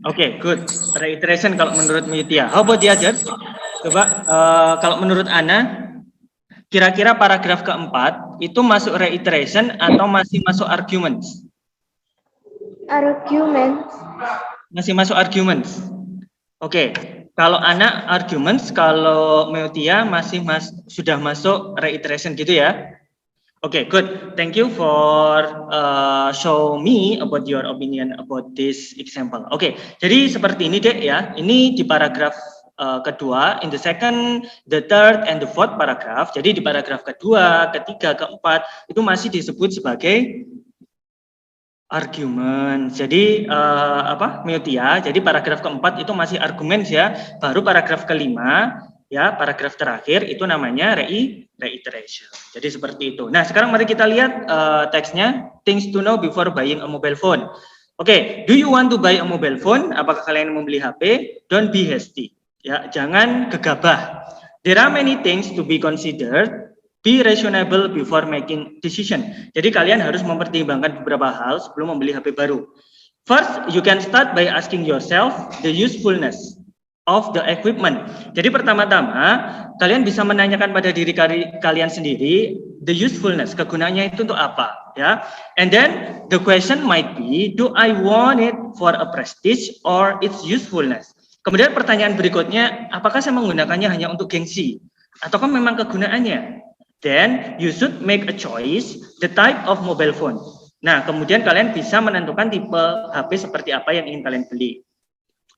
Oke, good. Reiteration kalau menurut Meutia. How about the others? Coba kalau menurut Ana, kira-kira paragraf keempat itu masuk reiteration atau masih masuk arguments? Argument. Masih masuk arguments. Oke. Kalau Ana arguments, kalau Meutia masih sudah masuk reiteration gitu ya? Oke, good. Thank you for show me about your opinion about this example. Oke, jadi seperti ini Dek ya. Ini di paragraf kedua, in the second, the third, and the fourth paragraph. Jadi di paragraf kedua, ketiga, keempat itu masih disebut sebagai argumen. Jadi Meutia. Jadi paragraf keempat itu masih argumen ya. Baru paragraf kelima. Ya, paragraf terakhir itu namanya reiteration. Jadi seperti itu. Nah, sekarang mari kita lihat teksnya, things to know before buying a mobile phone. Oke, do you want to buy a mobile phone? Apakah kalian membeli HP? Don't be hasty. Ya, jangan gegabah. There are many things to be considered. Be reasonable before making decision. Jadi kalian harus mempertimbangkan beberapa hal sebelum membeli HP baru. First, you can start by asking yourself the usefulness of the equipment. Jadi pertama-tama kalian bisa menanyakan pada diri kalian sendiri the usefulness, kegunaannya itu untuk apa, ya. And then the question might be, do I want it for a prestige or its usefulness? Kemudian pertanyaan berikutnya, apakah saya menggunakannya hanya untuk gengsi ataukah memang kegunaannya? Then you should make a choice the type of mobile phone. Nah, kemudian kalian bisa menentukan tipe HP seperti apa yang ingin kalian beli.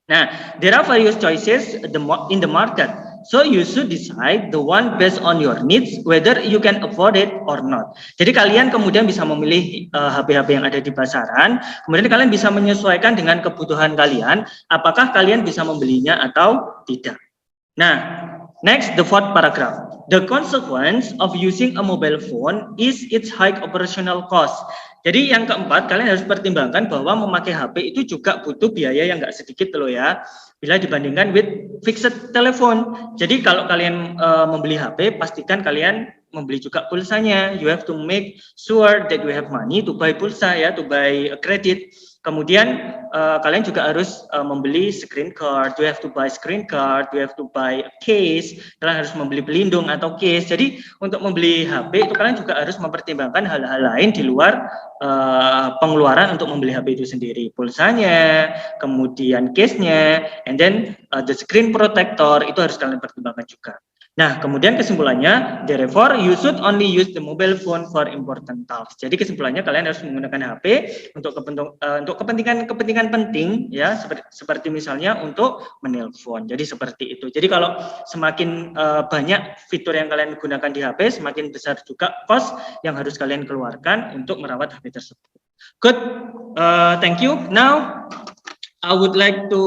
Nah, there are various choices in the market. So you should decide the one based on your needs, whether you can afford it or not. Jadi kalian kemudian bisa memilih HP-HP yang ada di pasaran. Kemudian kalian bisa menyesuaikan dengan kebutuhan kalian, apakah kalian bisa membelinya atau tidak. Nah, next the fourth paragraph. the consequence of using a mobile phone is its high operational cost. Jadi yang keempat, kalian harus pertimbangkan bahwa memakai HP itu juga butuh biaya yang nggak sedikit loh ya, bila dibandingkan with fixed telepon. Jadi kalau kalian membeli HP, pastikan kalian membeli juga pulsanya. You have to make sure that you have money to buy pulsa ya, to buy a credit. Kemudian kalian juga harus membeli screen card. You have to buy screen card. You have to buy a case. Kalian harus membeli pelindung atau case. Jadi untuk membeli HP itu kalian juga harus mempertimbangkan hal-hal lain di luar pengeluaran untuk membeli HP itu sendiri. Pulsanya, kemudian case-nya, and then the screen protector itu harus kalian pertimbangkan juga. Nah, kemudian kesimpulannya, therefore you should only use the mobile phone for important tasks. Jadi kesimpulannya kalian harus menggunakan HP untuk kepentingan penting ya, seperti misalnya untuk menelpon. Jadi seperti itu. Jadi kalau semakin banyak fitur yang kalian gunakan di HP, semakin besar juga cost yang harus kalian keluarkan untuk merawat HP tersebut. Good, thank you. Now I would like to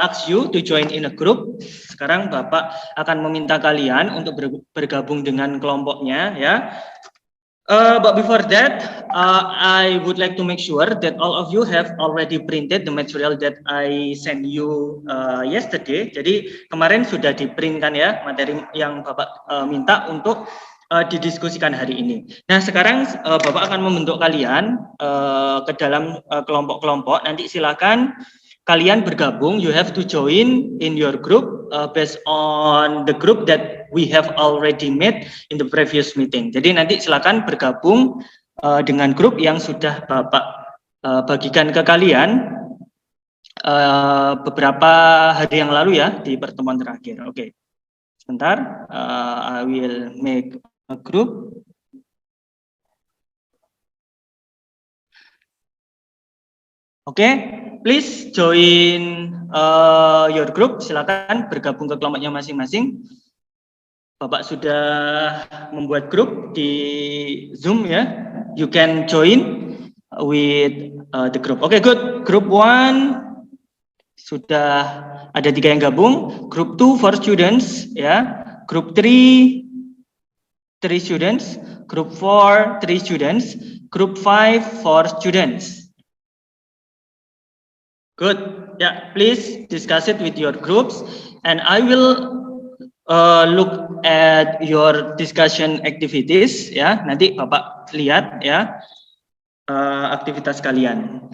ask you to join in a group. Sekarang Bapak akan meminta kalian untuk bergabung dengan kelompoknya ya. But before that, I would like to make sure that all of you have already printed the material that I sent you yesterday. Jadi kemarin sudah di-print kan ya materi yang Bapak minta untuk didiskusikan hari ini. Nah sekarang Bapak akan membentuk kalian ke dalam kelompok-kelompok. Nanti silakan kalian bergabung. You have to join in your group based on the group that we have already made in the previous meeting. Jadi nanti silakan bergabung dengan grup yang sudah Bapak bagikan ke kalian beberapa hari yang lalu ya di pertemuan terakhir. Oke, sebentar. I will make a group. Oke, please join your group. Silakan bergabung ke kelompoknya masing-masing. Bapak sudah membuat grup di Zoom ya. You can join with the group. Oke, good. Group 1 sudah ada 3 yang gabung. Group 2 for students ya. Group 3 students. Group 4 3 students. Group 5 for students. Good. Yeah, please discuss it with your groups, and I will look at your discussion activities. Ya, nanti Bapak lihat ya aktivitas kalian.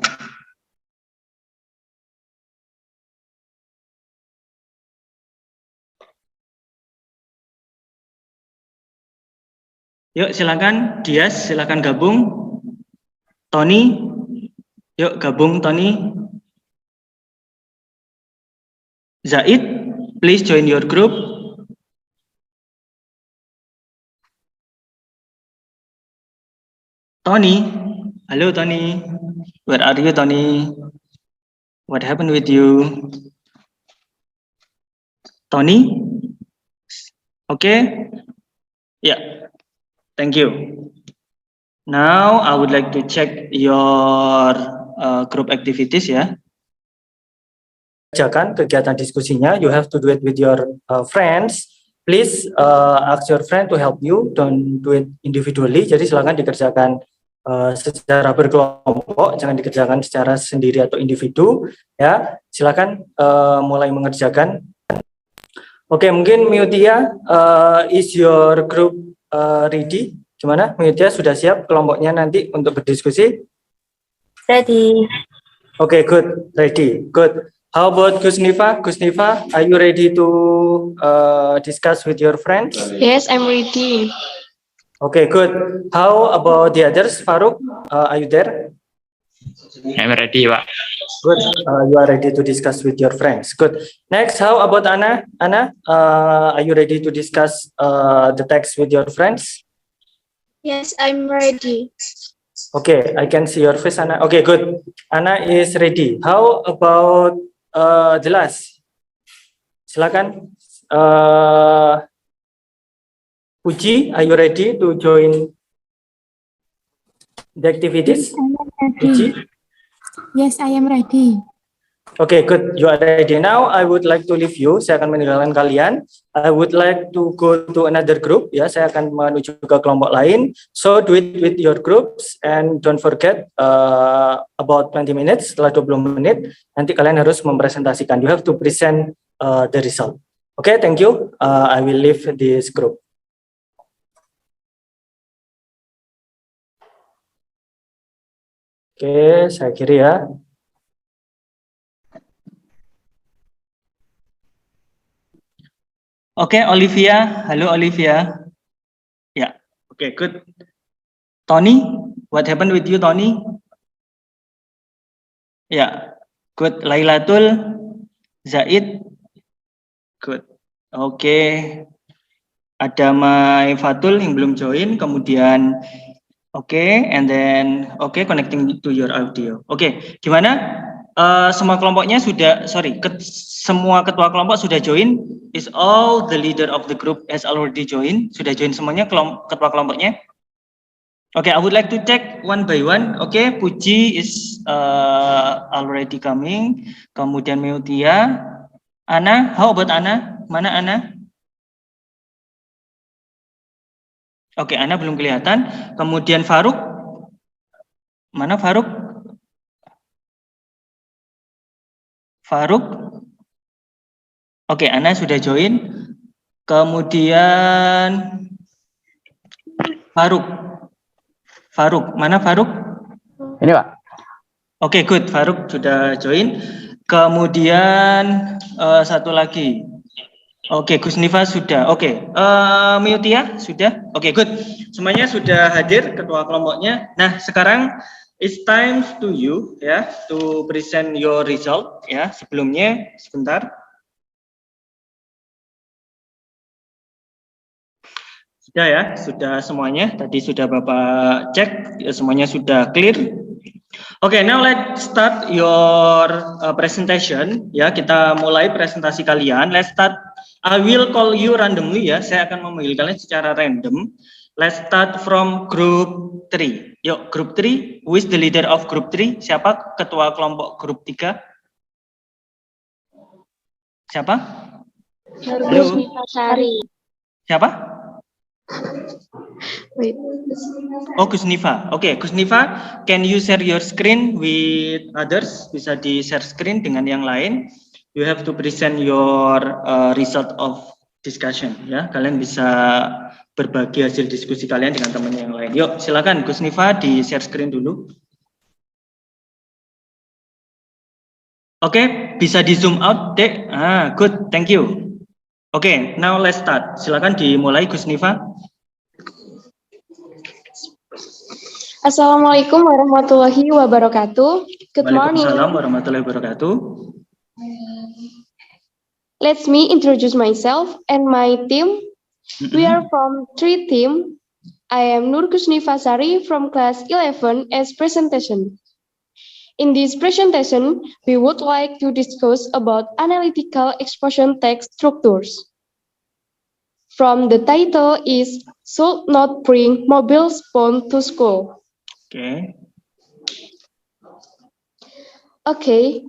Yuk, silakan Dias, silakan gabung. Tony, yuk gabung Tony. Zaid, please join your group. Tony, hello Tony. Where are you, Tony? What happened with you? Tony? Okay. Yeah. Thank you. Now I would like to check your group activities ya. Kerjakan kegiatan diskusinya. You have to do it with your friends. Please ask your friend to help you. Don't do it individually. Jadi silakan dikerjakan secara berkelompok, jangan dikerjakan secara sendiri atau individu. Ya, silakan mulai mengerjakan. Oke, mungkin Mutia, is your group ready? Gimana? Mutia sudah siap kelompoknya nanti untuk berdiskusi? Ready. Oke, good, ready, good. How about Gusniva? Gusniva, are you ready to discuss with your friends? Yes, I'm ready. Okay, good. How about the others? Faruk, are you there? I'm ready, Pak. Good. You are ready to discuss with your friends. Good. Next, how about Anna? Anna, are you ready to discuss the text with your friends? Yes, I'm ready. Okay, I can see your face, Anna. Okay, good. Anna is ready. How about Jelas? Silakan. Puji, are you ready to join the activities? Yes, I am ready. Puji? Yes, I am ready. Okay, good. You are ready now. I would like to leave you. Saya akan meninggalkan kalian. I would like to go to another group. Ya, saya akan menuju ke kelompok lain. So do it with your groups and don't forget about 20 minutes. Setelah 20 menit, nanti kalian harus mempresentasikan. You have to present the result. Okay, thank you. I will leave this group. Oke, saya kiri ya. Oke, Olivia. Halo, Olivia. Ya, oke, good. Tony, what happened with you, Tony? Ya, good. Lailatul, Zaid, good. Oke. Ada Mai Fatul yang belum join, kemudian and then connecting to your audio. Oke, gimana? Semua kelompoknya sudah, semua ketua kelompok sudah join. Is all the leader of the group has already joined? Sudah join semuanya ketua kelompoknya? Okay, I would like to check one by one. Okay, Puji is already coming. Kemudian Meutia, Ana, how about Ana? Mana Ana? Oke, Ana belum kelihatan. Kemudian Faruk, mana Faruk? Faruk, oke, Ana sudah join. Kemudian Faruk, mana Faruk? Ini Pak. Oke, good, Faruk sudah join. Kemudian satu lagi. Oke, Gusniva sudah. Oke, Meutia sudah. Oke, good. Semuanya sudah hadir ketua kelompoknya. Nah, sekarang it's time to you ya to present your result ya. Sebelumnya sebentar. Sudah ya, sudah semuanya. Tadi sudah Bapak cek, semuanya sudah clear. Okay, now let's start your presentation. Ya, kita mulai presentasi kalian. Let's start. I will call you randomly ya. Saya akan memanggil kalian secara random. Let's start from group 3. Yuk, group 3. Who is the leader of group 3? Siapa ketua kelompok grup 3? Siapa? Gusniva Sari. Siapa? Oh, Gusniva. Oke, Gusniva, can you share your screen with others? Bisa di-share screen dengan yang lain. You have to present your result of discussion. Ya, kalian bisa berbagi hasil diskusi kalian dengan teman yang lain. Yuk, silakan Gusniva di-share screen dulu. Oke, bisa di-zoom out, Dek. Good, thank you. Oke, now let's start. Silakan dimulai, Gusniva. Assalamualaikum warahmatullahi wabarakatuh. Good morning. Waalaikumsalam warahmatullahi wabarakatuh. Let me introduce myself and my team. We are from 3 team. I am Nur Gusniva Sari from class 11 as presentation. In this presentation, we would like to discuss about analytical expression text structures. From the title is Should Not Bring Mobile Phone to School. Okay,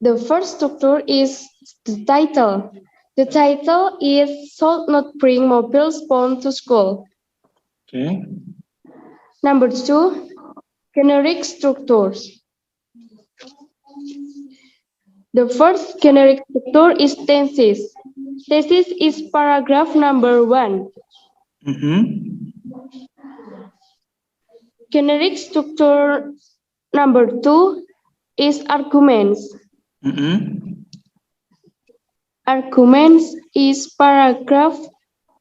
the first structure is the title. The title is Should Not Bring Mobile Phone to School. Okay. Number 2, generic structures. The first generic structure is thesis. Thesis is paragraph number 1. Generic structure number 2 is arguments. Arguments is paragraph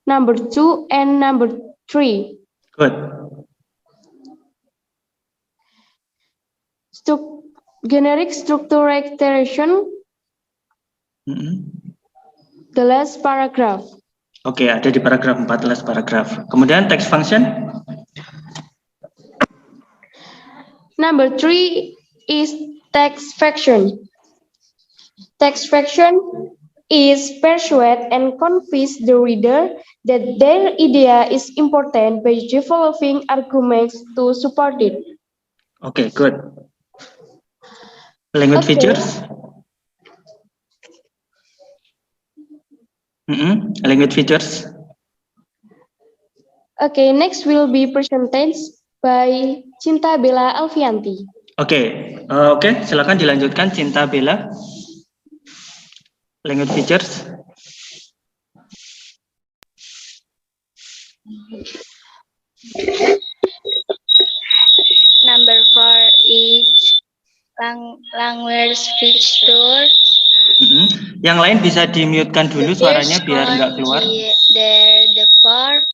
number 2 and number 3. Good. Generic structure reiteration. The last paragraph. Oke, ada di paragraf 4, last paragraph. Kemudian text function. Number 3 is text function. Text function is persuade and convince the reader that their idea is important by developing arguments to support it. Okay, good. Language features. Language features. Okay, next will be percentage by Cinta Bella Alfianti. Oke, silakan dilanjutkan Cinta Bella. Language features. Number 4 is language feature. Yang lain bisa di-mute-kan dulu suaranya biar nggak keluar. The 4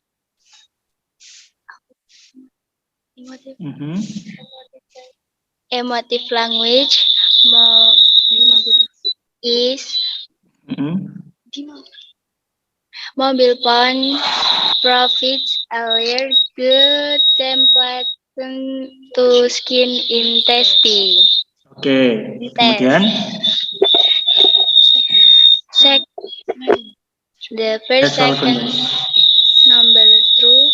emotive language is mobile phone provides a good template to skin in testing. Oke, kemudian the first second number 2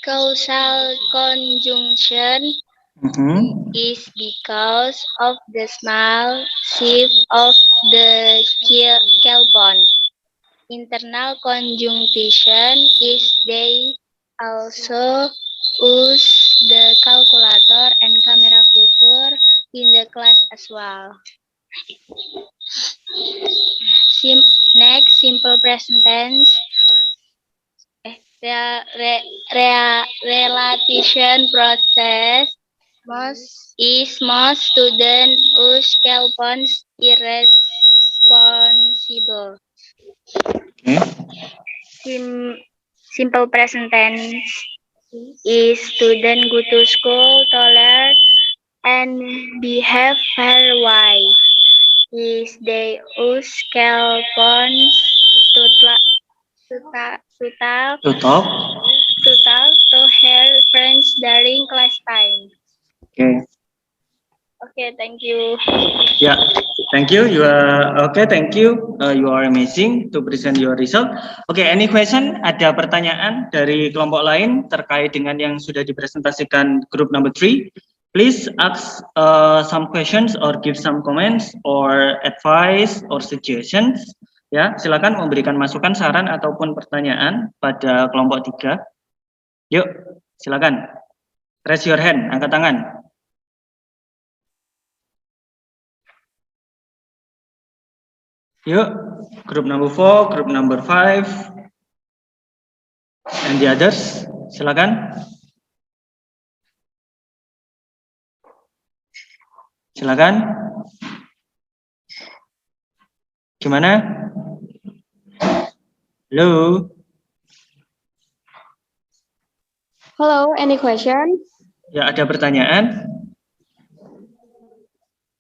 causal conjunction is because of the small shift of the kelpon. Internal conjunction is they also use the calculator and camera future in the class as well. Next, simple present tense. Relation process. Most students use kelpons irresponsible. Simple present tense is student go to school, tolerate, and behave very well. Is they use kelpons to talk to her friends during class time. Okay, thank you. Yeah, thank you. You are okay. Thank you. You are amazing to present your result. Okay, any question? Ada pertanyaan dari kelompok lain terkait dengan yang sudah dipresentasikan grup number 3? Please ask some questions or give some comments or advice or suggestions. Ya, silakan memberikan masukan, saran ataupun pertanyaan pada kelompok 3. Yuk, silakan. Raise your hand, angkat tangan. Yuk, group number 4, group number 5, and the others, silakan. Silakan. Gimana? Halo. Hello, any question? Ya, ada pertanyaan?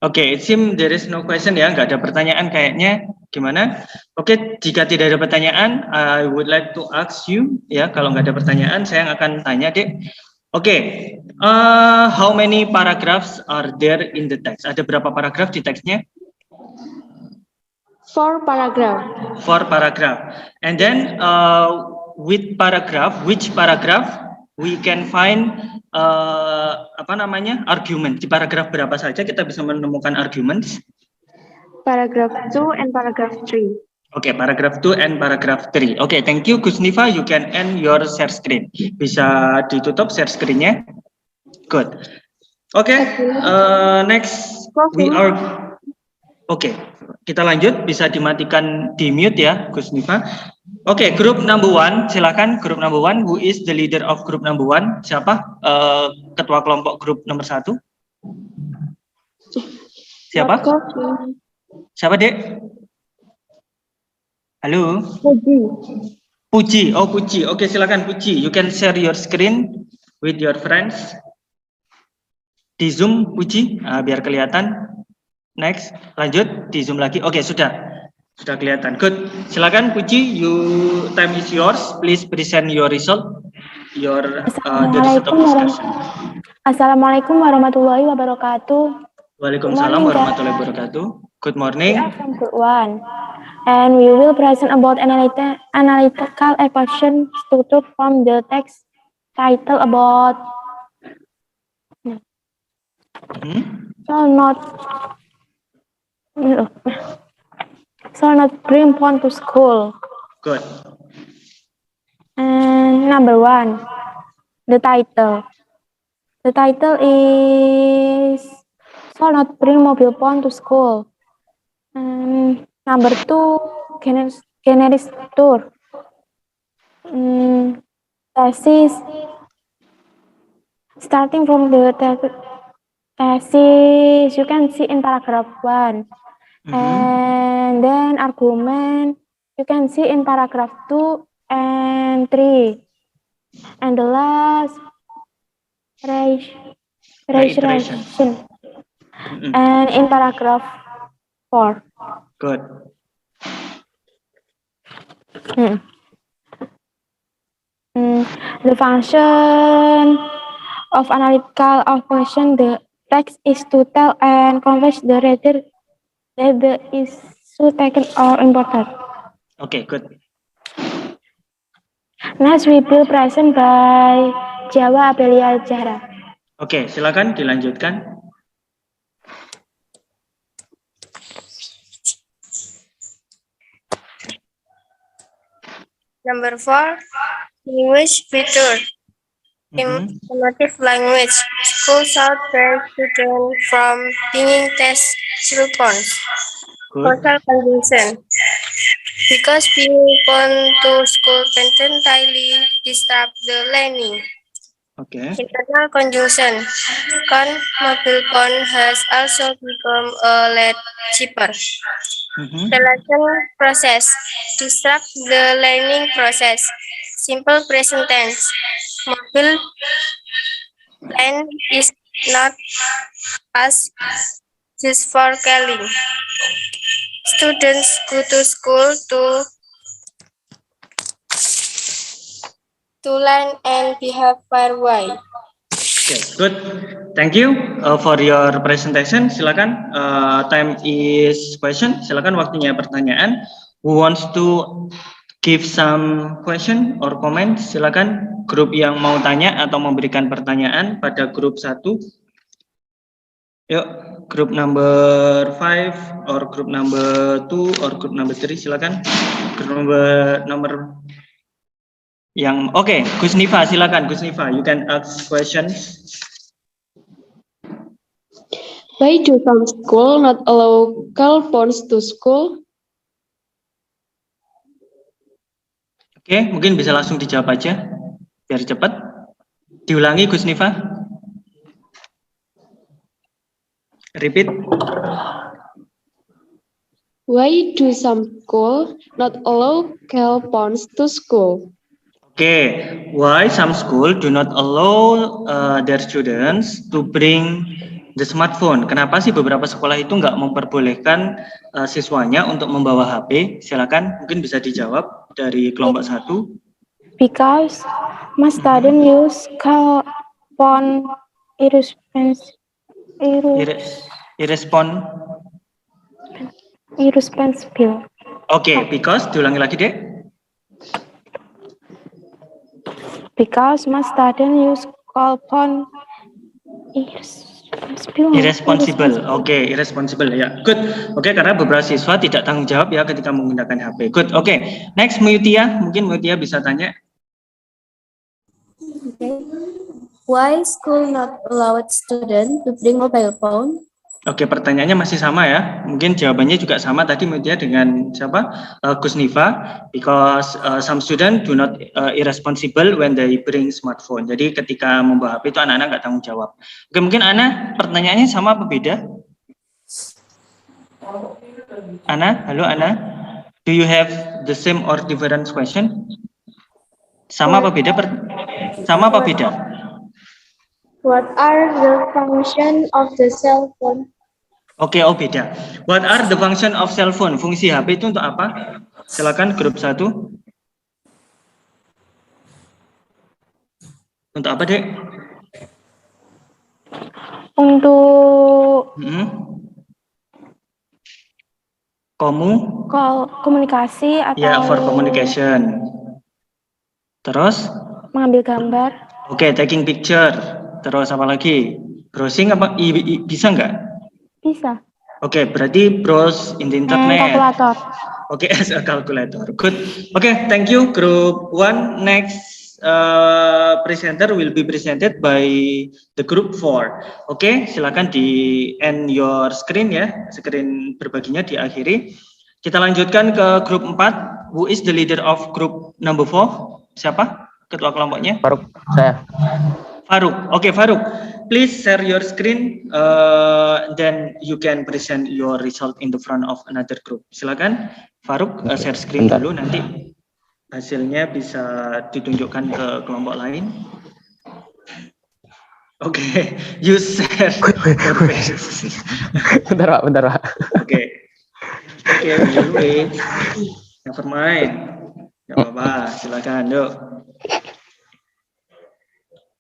Oke, it seems there is no question ya, nggak ada pertanyaan kayaknya. Gimana? Oke, jika tidak ada pertanyaan, I would like to ask you, ya, kalau nggak ada pertanyaan, saya akan tanya, Dek. Oke, how many paragraphs are there in the text? Ada berapa paragraf di teksnya? 4 paragraph. 4 paragraph. And then, which paragraph we can find argument. Di paragraf berapa saja kita bisa menemukan arguments? Paragraph 2 and paragraph 3. Oke, paragraph 2 and paragraph 3. Oke, thank you Kusnifa, you can end your share screen. Bisa ditutup share screen-nya. Good. Oke, next we are kita lanjut, bisa dimatikan di mute ya Kusnifa. Oke, group number 1, silakan group number 1, who is the leader of group number 1? Siapa ketua kelompok grup nomor 1? Siapa? Siapa, Dek? Halo? Puji. Oh, Puji. Oke, silakan Puji. You can share your screen with your friends. Di Zoom, Puji, biar kelihatan. Next, lanjut, di Zoom lagi. Oke, sudah kelihatan. Good. Silakan Puji, time is yours. Please present your result. The result of discussion. Assalamualaikum warahmatullahi wabarakatuh. Waalaikumsalam warahmatullahi wabarakatuh. Good morning. We are from group 1, and we will present about analytical equation structure from the text title about shall not bring phone to school. Good. And number 1, the title. The title is shall not bring mobile phone to school. And number 2, generis tour. Thesis. Starting from the thesis, you can see in paragraph 1. And then argument, you can see in paragraph 2 and 3. And the last, reiteration. And in paragraph 4. Good. The function of analytical operation the text is to tell and convey the reader that the issue taken or important. Okay, good. Next we will present by Jawa Abelia Zahra. Oke, silakan dilanjutkan. Number 4, language feature. Emotive language. School should break children from pinging test response. Social condition. Because being gone to school potentially disrupt the learning. Okay. Internal conjunction. Mobile phone has also become a lot cheaper. Relation process. Disrupt the learning process. Simple present tense. Mobile phone is not as used for calling. Students go to school to learn and behave very well. Okay, good. Thank you for your presentation. Silakan. Time is question. Silakan waktunya pertanyaan. Who wants to give some question or comment? Silakan. Grup yang mau tanya atau memberikan pertanyaan pada grup 1. Yuk, grup number 5 or grup number 2 or grup number 3, silakan. Grup nomor yang oke, Gusniva, silakan Gusniva, you can ask questions. Why do some school not allow cell phones to school? Oke, mungkin bisa langsung dijawab aja biar cepat. Diulangi Gusniva. Repeat. Why do some school not allow cell phones to school? Okay, why some school do not allow their students to bring the smartphone? Kenapa sih beberapa sekolah itu nggak memperbolehkan siswanya untuk membawa HP? Silakan, mungkin bisa dijawab dari kelompok 1. Because my student use cell phone irresponsible. Oke, because diulangi lagi deh. Because my student use cell phone irresponsible. Oke, irresponsible ya. Good. Oke, karena beberapa siswa tidak tanggung jawab ya ketika menggunakan HP. Good. Oke. Next Mutia, mungkin Mutia bisa tanya. Okay. Why school not allowed student to bring mobile phone? Oke, pertanyaannya masih sama ya. Mungkin jawabannya juga sama tadi Mutia dengan siapa? Gusniva. Because some student do not irresponsible when they bring smartphone. Jadi ketika membawa HP itu anak-anak nggak tanggung jawab. Oke, mungkin Ana, pertanyaannya sama apa beda? Ana, halo Ana. Do you have the same or different question? Sama apa beda? Sama apa beda? What are the function of the cell phone? Oke, oh beda. What are the function of cell phone? Fungsi HP itu untuk apa? Silakan grup 1. Untuk apa, Dek? Untuk komunikasi atau ya, for communication. Terus? Mengambil gambar. Oke, taking picture. Terus apa lagi? Browsing apa? Bisa nggak? Bisa. Oke, berarti browse in the internet. Calculator. Oke, as a calculator. Good. Oke, thank you Group 1. Next presenter will be presented by the Group 4. Oke, silakan di end your screen ya. Screen berbaginya diakhiri. Kita lanjutkan ke Group 4. Who is the leader of Group number 4? Siapa ketua kelompoknya? Faruk, saya. Faruk. Oke, Faruk. Please share your screen, then you can present your result in the front of another group. Silakan, Faruk, share screen dulu, nanti hasilnya bisa ditunjukkan ke kelompok lain. Oke, you share. Bentar Pak. Oke, we'll wait. Never mind. Gak apa-apa, silakan, yuk.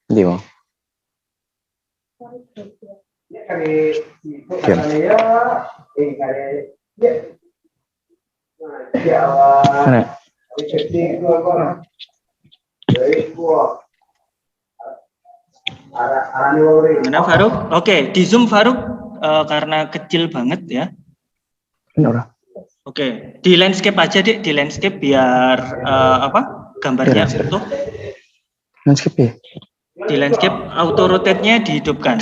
Di Mana Faruk? Oke, di Zoom Faruk karena kecil banget ya. Oke, di landscape aja Dik, di landscape biar gambarnya utuh. Landscape ya? Di landscape auto rotate-nya dihidupkan,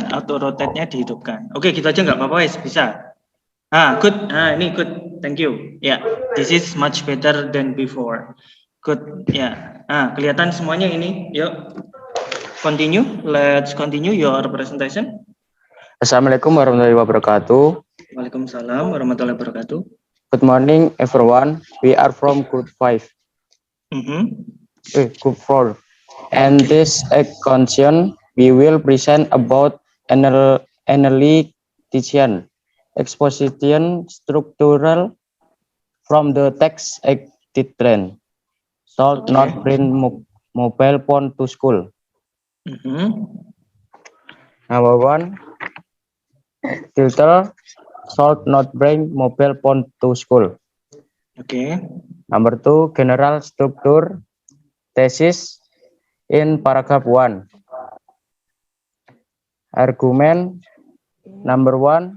Oke, gitu aja nggak apa-apa, bisa. Good. Ini good. Thank you. Ya, this is much better than before. Good. Ya. Kelihatan semuanya ini. Yuk. Continue. Let's continue your presentation. Assalamualaikum warahmatullahi wabarakatuh. Waalaikumsalam warahmatullahi wabarakatuh. Good morning everyone. We are from Group 5. Group 4. And this exposition we will present about analytical exposition structural from the text editor. Should not bring mobile phone to school. Number 1, title should not bring mobile phone to school. Okay. Number 2, general structure thesis in paragraph 1. Argument number 1,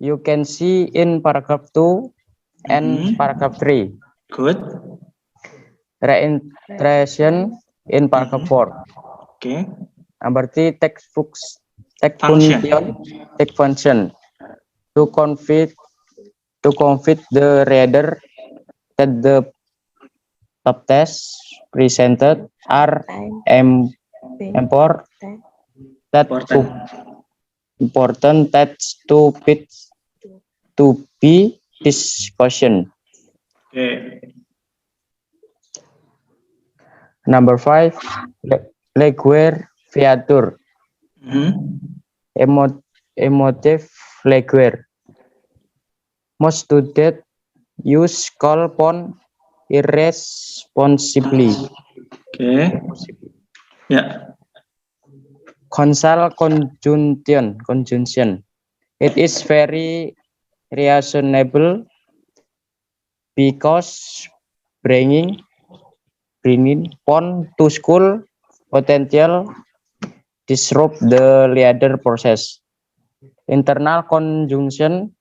you can see in paragraph 2 and paragraph 3. Good. Reiteration in paragraph 4. Okay. Number 3, text function to convince the reader that the subtext presented are important text to be discussion. Okay. Number 5, language feature. Emotive language. Most students use call phone irresponsibly. Okay. Yeah. Consult conjunction. It is very reasonable because bringing phone to school potential disrupt the learner process. Internal conjunction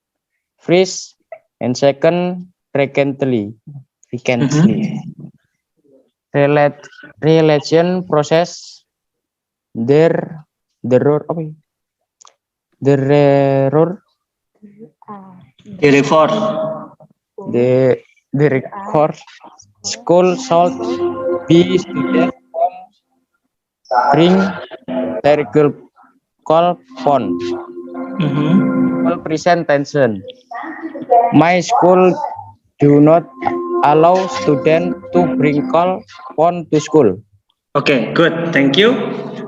freeze and second frequently. Relation process the record school should be student bring their call phone. Present tension. My school do not allow student to bring call phone to school. Okay, good. Thank you.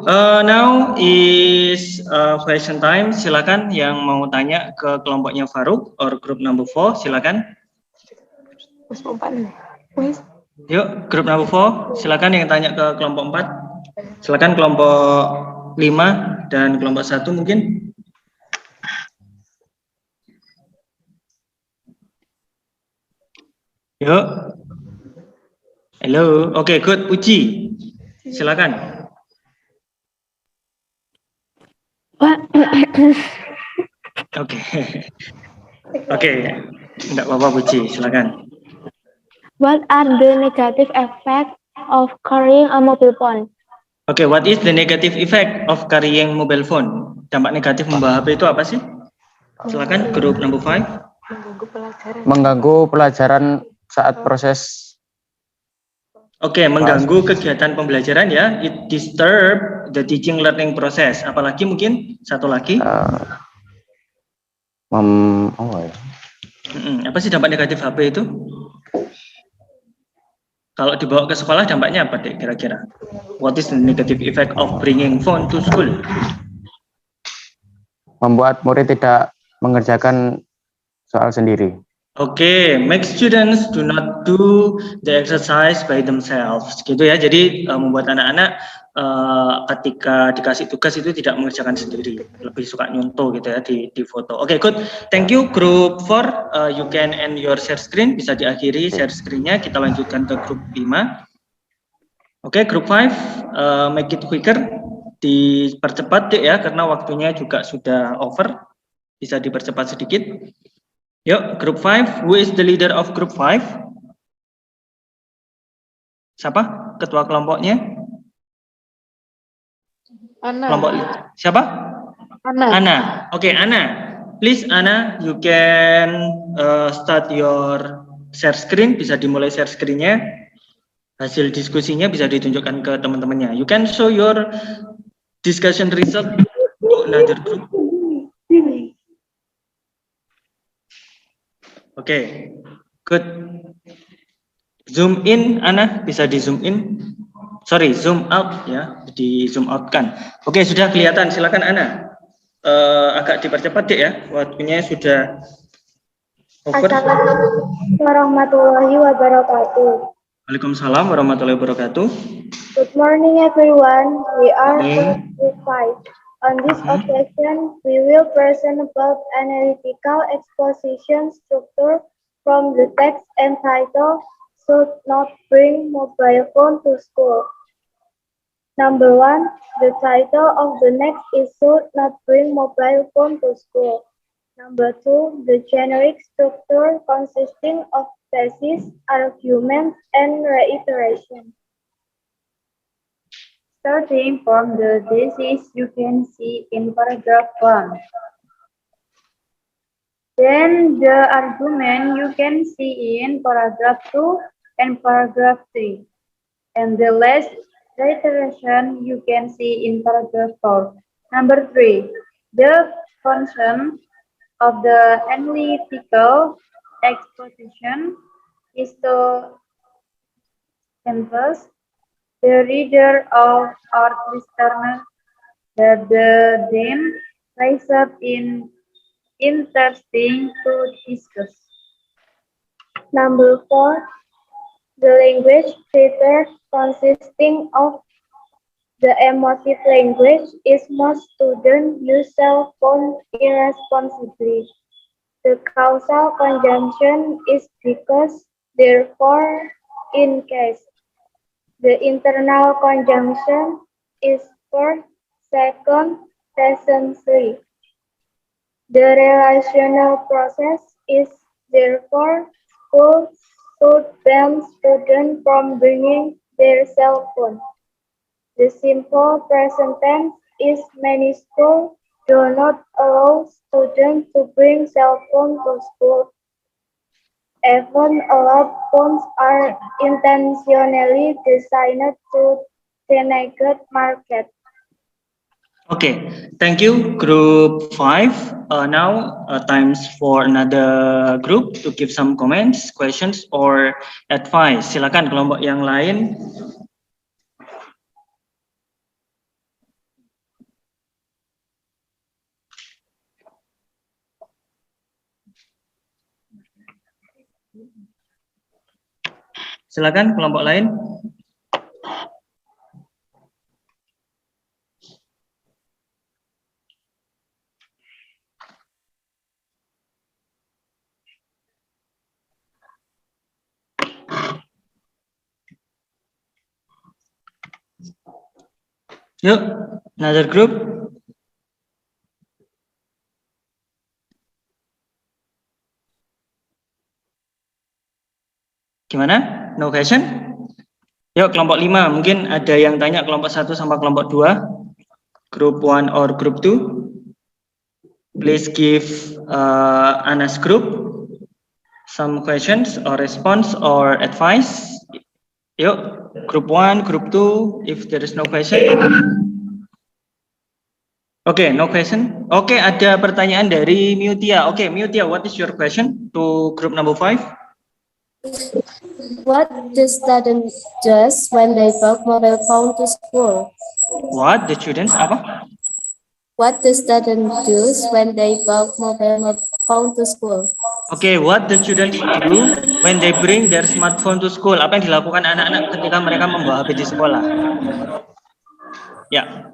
Now is question time. Silakan yang mau tanya ke kelompoknya Faruk or group number 4, silakan. Yuk, grup number 4, silakan yang tanya ke kelompok 4. Silakan kelompok 5 dan kelompok 1 mungkin. Yuk. Halo. Oke, good. Puji. Silakan. Oke. Oke, enggak apa-apa Puji, silakan. What are the negative effects of carrying a mobile phone? Oke, what is the negative effect of carrying mobile phone? Dampak negatif membawa HP itu apa sih? Silakan grup number 5. Mengganggu pelajaran saat proses. Oke, mengganggu kegiatan pembelajaran ya. It disturb the teaching learning process. Apalagi mungkin satu lagi. Apa sih dampak negatif HP itu? Kalau dibawa ke sekolah dampaknya apa deh kira-kira? What is the negative effect of bringing phone to school? Membuat murid tidak mengerjakan soal sendiri. Oke, make students do not do the exercise by themselves, gitu ya. Jadi membuat anak-anak ketika dikasih tugas itu tidak mengerjakan sendiri, lebih suka nyontoh gitu ya di foto. Oke, good. Thank you group 4. You can end your share screen. Bisa diakhiri share screen-nya. Kita lanjutkan ke grup 5. Oke, grup 5, make it quicker. Dipercepat deh ya, karena waktunya juga sudah over. Bisa dipercepat sedikit. Yuk, grup 5. Who is the leader of group 5? Siapa ketua kelompoknya? Ana. Kelompok siapa? Ana. Oke, Ana. Please Ana, you can start your share screen. Bisa dimulai share screen-nya. Hasil diskusinya bisa ditunjukkan ke teman-temannya. You can show your discussion result to another group. Oke, good. Zoom in, Ana, bisa di zoom in. Sorry, zoom out ya, di zoom out kan. Oke, sudah kelihatan. Silakan Ana. Agak dipercepat deh ya, waktunya sudah over. Assalamualaikum warahmatullahi wabarakatuh. Waalaikumsalam warahmatullahi wabarakatuh. Good morning, everyone. We are group 5. On this occasion, we will present about analytical exposition structure from the text entitled "Should Not Bring Mobile Phone to School." Number 1, the title of the next is "Should Not Bring Mobile Phone to School." Number 2, the generic structure consisting of thesis, argument, and reiteration. Starting from the thesis, you can see in paragraph 1. Then the argument you can see in paragraph 2 and paragraph 3. And the last reiteration you can see in paragraph 4. Number 3, the function of the analytical exposition is to convince the reader or listener that the theme raises in interesting to discuss. Number 4, the language prepared consisting of the emotive language is most students use cell phone irresponsibly. The causal conjunction is because, therefore, in case. The internal conjunction is for second present three. The relational process is therefore school should ban students from bringing their cell phone. The simple present tense is many schools do not allow students to bring cell phone to school. Even allowed phones are intentionally designed to the negative market. Okay, thank you, group 5. Now, times for another group to give some comments, questions, or advice. Silakan kelompok yang lain. Silakan kelompok lain. Yuk, another group. Gimana? No question? Yuk kelompok 5, mungkin ada yang tanya kelompok 1 sama kelompok 2, group 1 or group 2. Please give Anas group some questions or response or advice. Yuk, group 1, group 2, if there is no question. Oke, no question. Oke, ada pertanyaan dari Mutia. Oke, Mutia, what is your question to group number 5? What the student does when they bring mobile phone to school? What the students apa? What the student does when they bring mobile phone to school? Oke, what the students do when they bring their smartphone to school? Apa yang dilakukan anak-anak ketika mereka membawa HP di sekolah? Ya.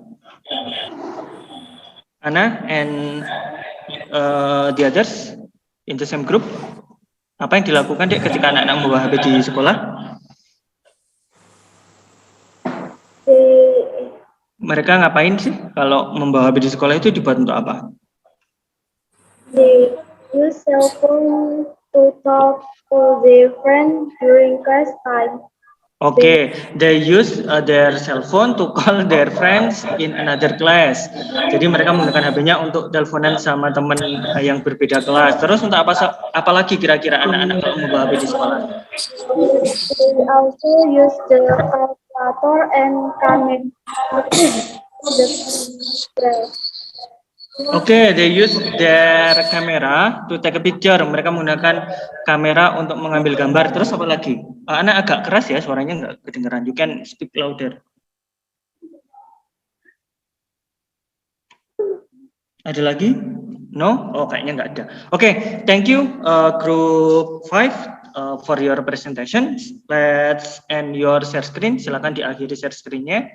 Anna and the others in the same group. Apa yang dilakukan Dek ketika anak-anak membawa HP di sekolah? Mereka ngapain sih kalau membawa HP di sekolah itu dibuat untuk apa? They use cell phone to talk to their friends during class time. Oke, they use their cell phone to call their friends in another class. Jadi mereka menggunakan HP-nya untuk teleponan sama teman yang berbeda kelas. Terus untuk apa lagi kira-kira anak-anak kalau membawa HP di sekolah? They also use the calculator and camera. Oke, they use their camera to take a picture. Mereka menggunakan kamera untuk mengambil gambar. Terus apa lagi? Anak agak keras ya, suaranya nggak kedengeran. You can speak louder. Ada lagi? No? Oh, kayaknya nggak ada. Oke, thank you group 5 for your presentation. Let's end your share screen. Silakan diakhiri share screen-nya.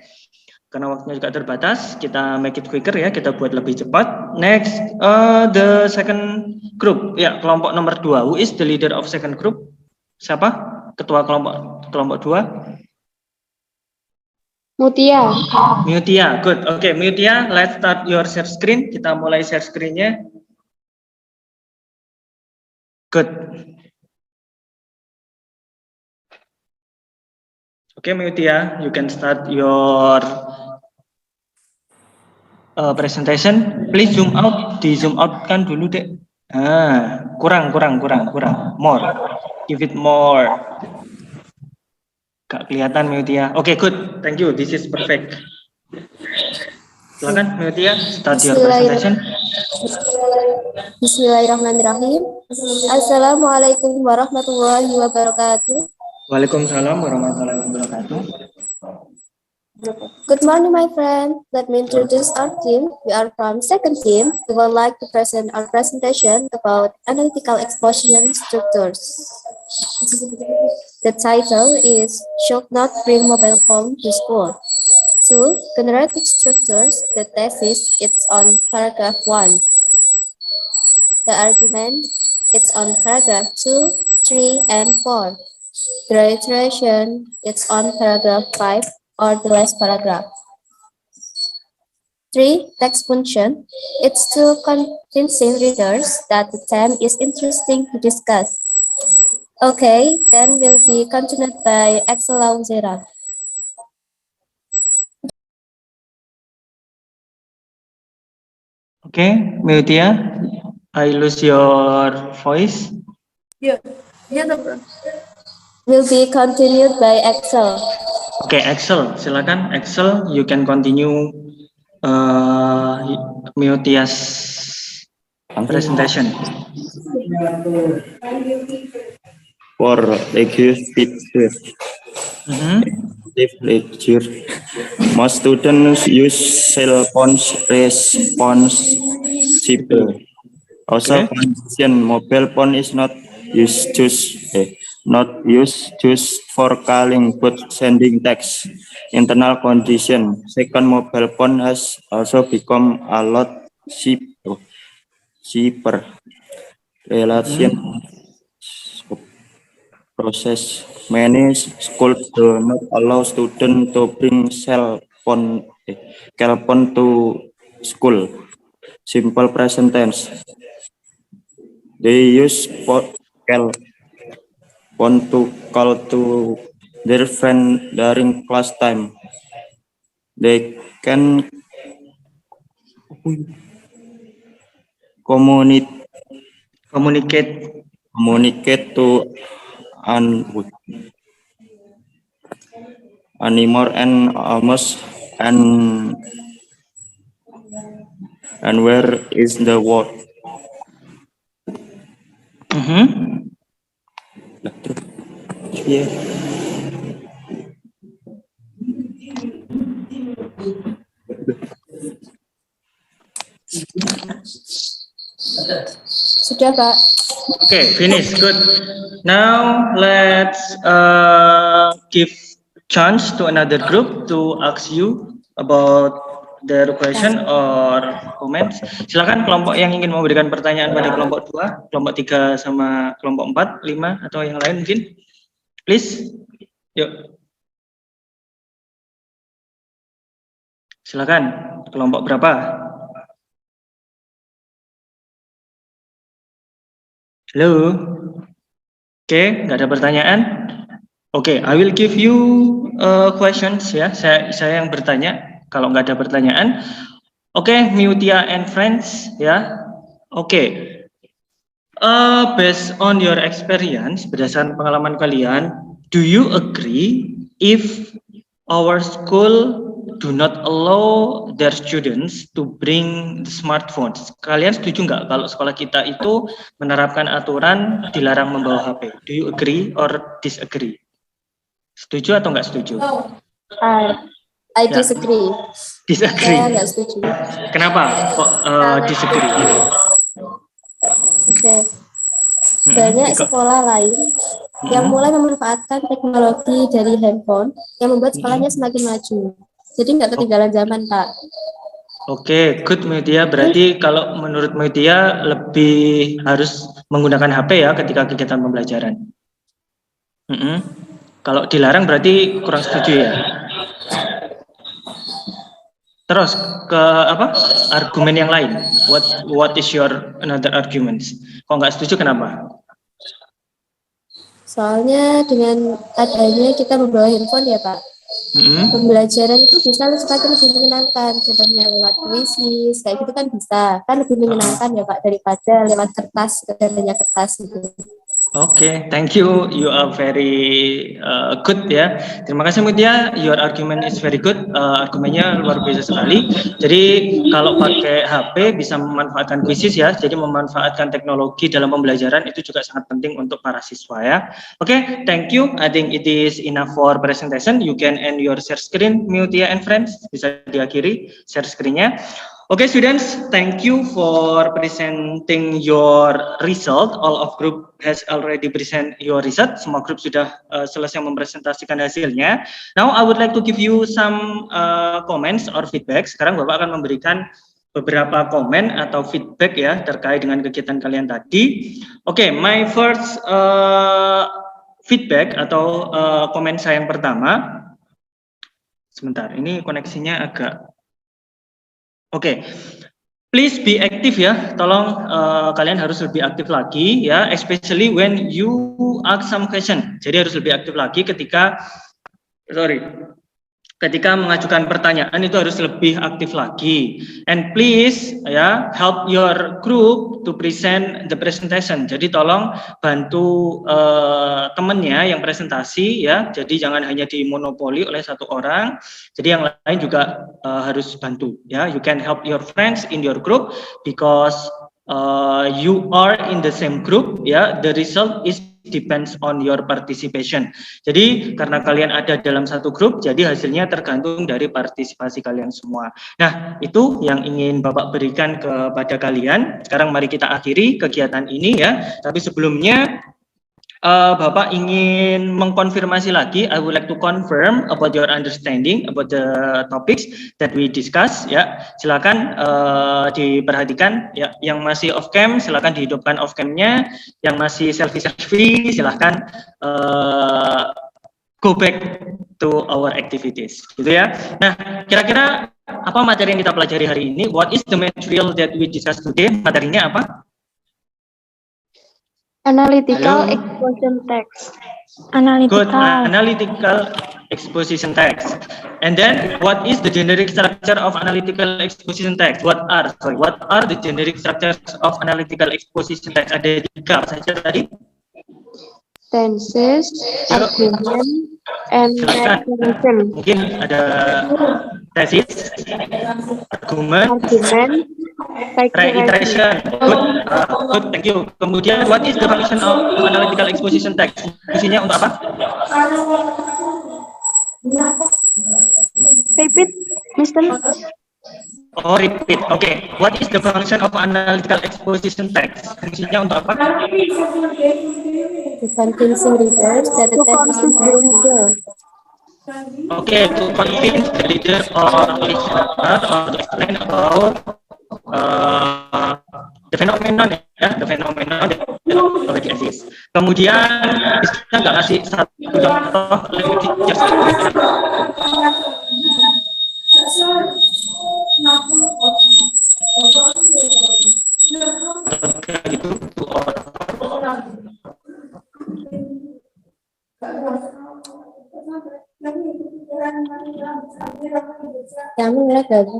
Karena waktunya juga terbatas, kita make it quicker ya, kita buat lebih cepat. Next, the second group, ya kelompok nomor 2. Who is the leader of second group? Siapa? Ketua kelompok 2? Mutia. Mutia, good. Oke, Mutia, let's start your share screen. Kita mulai share screen-nya. Good. Oke, Mutia, you can start your presentation. Please zoom out, di zoom out kan dulu Dek. Kurang. More. Give it more. Gak kelihatan Mutia. Oke, good. Thank you. This is perfect. Silakan Mutia, start your presentation. Bismillahirrahmanirrahim. Assalamualaikum warahmatullahi wabarakatuh. Waalaikumsalam warahmatullahi wabarakatuh. Good morning, my friend. Let me introduce our team. We are from second team. We would like to present our presentation about analytical exposition structures. The title is "Should Not Bring Mobile Phone to School." 2. Generative structures. The thesis is on paragraph 1. The argument is on paragraph 2, 3, and 4. The reiteration is on paragraph 5 or the last paragraph. 3. Text function. It's to convincing readers that the theme is interesting to discuss. Okay, then will be continued by Axel Launzera. Okay, Mutia, I lose your voice. Will be continued by Axel. Oke, Axel, silakan. Axel, you can continue Mutia's presentation. For lecture, most students use cell phones responsible. Also, mobile phone is not used just for calling but sending text. Internal condition. Second, mobile phone has also become a lot cheaper. Relation process. Many schools do not allow students to bring cell phone to school. Simple present tense. They use phone to call to their friend during class time. They can communicate to animal and almost and where is the word? Yeah. Sudah, Pak. Okay, finish. Good. Now let's give chance to another group to ask you about their question or comments. Silakan kelompok yang ingin memberikan pertanyaan pada kelompok 2, kelompok 3 sama kelompok 4, 5 atau yang lain mungkin. Please. Yuk. Silakan. Kelompok berapa? Halo. Oke, nggak ada pertanyaan. Oke, I will give you questions ya. Saya yang bertanya. Kalau nggak ada pertanyaan, oke, Mutia and friends ya. Oke, based on your experience, berdasarkan pengalaman kalian, do you agree if our school do not allow their students to bring the smartphones? Kalian setuju nggak kalau sekolah kita itu menerapkan aturan dilarang membawa HP? Do you agree or disagree? Setuju atau nggak setuju? I disagree. Disagree. Saya nggak setuju. Kenapa kok disagree? Oke. Banyak sekolah lain yang mulai memanfaatkan teknologi dari handphone yang membuat sekolahnya semakin maju. Jadi nggak ketinggalan zaman, Pak. Oke, good Mutia. Berarti kalau menurut Mutia lebih harus menggunakan HP ya ketika kegiatan pembelajaran. Kalau dilarang berarti kurang setuju ya. Terus ke apa? Argumen yang lain. What is your another arguments? Kok nggak setuju kenapa? Soalnya dengan adanya kita membawa handphone ya, Pak. Pembelajaran itu bisa semakin lebih menyenangkan. Contohnya lewat puisi, kayak gitu kan bisa. Kan lebih menyenangkan ya, Pak, daripada lewat kertas, adanya kertas gitu. Oke, thank you. You are very good ya. Terima kasih Mutia. Your argument is very good. Argumennya luar biasa sekali. Jadi kalau pakai HP bisa memanfaatkan kuisis ya. Jadi memanfaatkan teknologi dalam pembelajaran itu juga sangat penting untuk para siswa ya. Oke, thank you. I think it is enough for presentation. You can end your share screen, Mutia and friends. Bisa diakhiri share screen-nya. Okay, students, thank you for presenting your result. All of group has already present your result. Semua grup sudah selesai mempresentasikan hasilnya. Now, I would like to give you some comments or feedback. Sekarang Bapak akan memberikan beberapa komen atau feedback ya terkait dengan kegiatan kalian tadi. Okay, my first feedback atau komen saya yang pertama. Sebentar, ini koneksinya agak. Oke, please be active ya. Tolong kalian harus lebih aktif lagi ya, especially when you ask some question. Jadi harus lebih aktif lagi ketika mengajukan pertanyaan itu harus lebih aktif lagi. And please ya, help your group to present the presentation. Jadi tolong bantu temennya yang presentasi ya. Jadi jangan hanya dimonopoli oleh satu orang. Jadi yang lain juga harus bantu ya. You can help your friends in your group because you are in the same group ya. The result is depends on your participation. Jadi karena kalian ada dalam satu grup, jadi hasilnya tergantung dari partisipasi kalian semua. Nah, itu yang ingin Bapak berikan kepada kalian. Sekarang mari kita akhiri kegiatan ini ya. Tapi sebelumnya Bapak ingin mengkonfirmasi lagi. I would like to confirm about your understanding about the topics that we discuss. Ya, silakan diperhatikan. Ya, yang masih off cam, silakan dihidupkan off camnya. Yang masih selfie, silakan go back to our activities. Gitu ya. Nah, kira-kira apa materi yang kita pelajari hari ini? What is the material that we discuss today? Materinya apa? Analytical expression text. Good. Analytical. Analytical exposition text. And then, what is the generic structure of analytical exposition text? What are the generic structures of analytical exposition text? Ada 3 saja tadi. Tenses, argument, and Silakan. narration. Mungkin ada tesis, argument, reiteration. Good, thank you. Kemudian, what is the function of analytical exposition text? Fungsinya untuk apa? Repeat, Mr. Oh, repeat. Okay. What is the function of analytical exposition text? Fungsinya untuk apa? To convincing readers that the text is important. Okay, to convince the reader or listener or to explain about the phenomenon, the phenomenon that already exists. Kemudian bisa nggak kasih satu contoh language features? Gitu, Kami ngeliat lagi.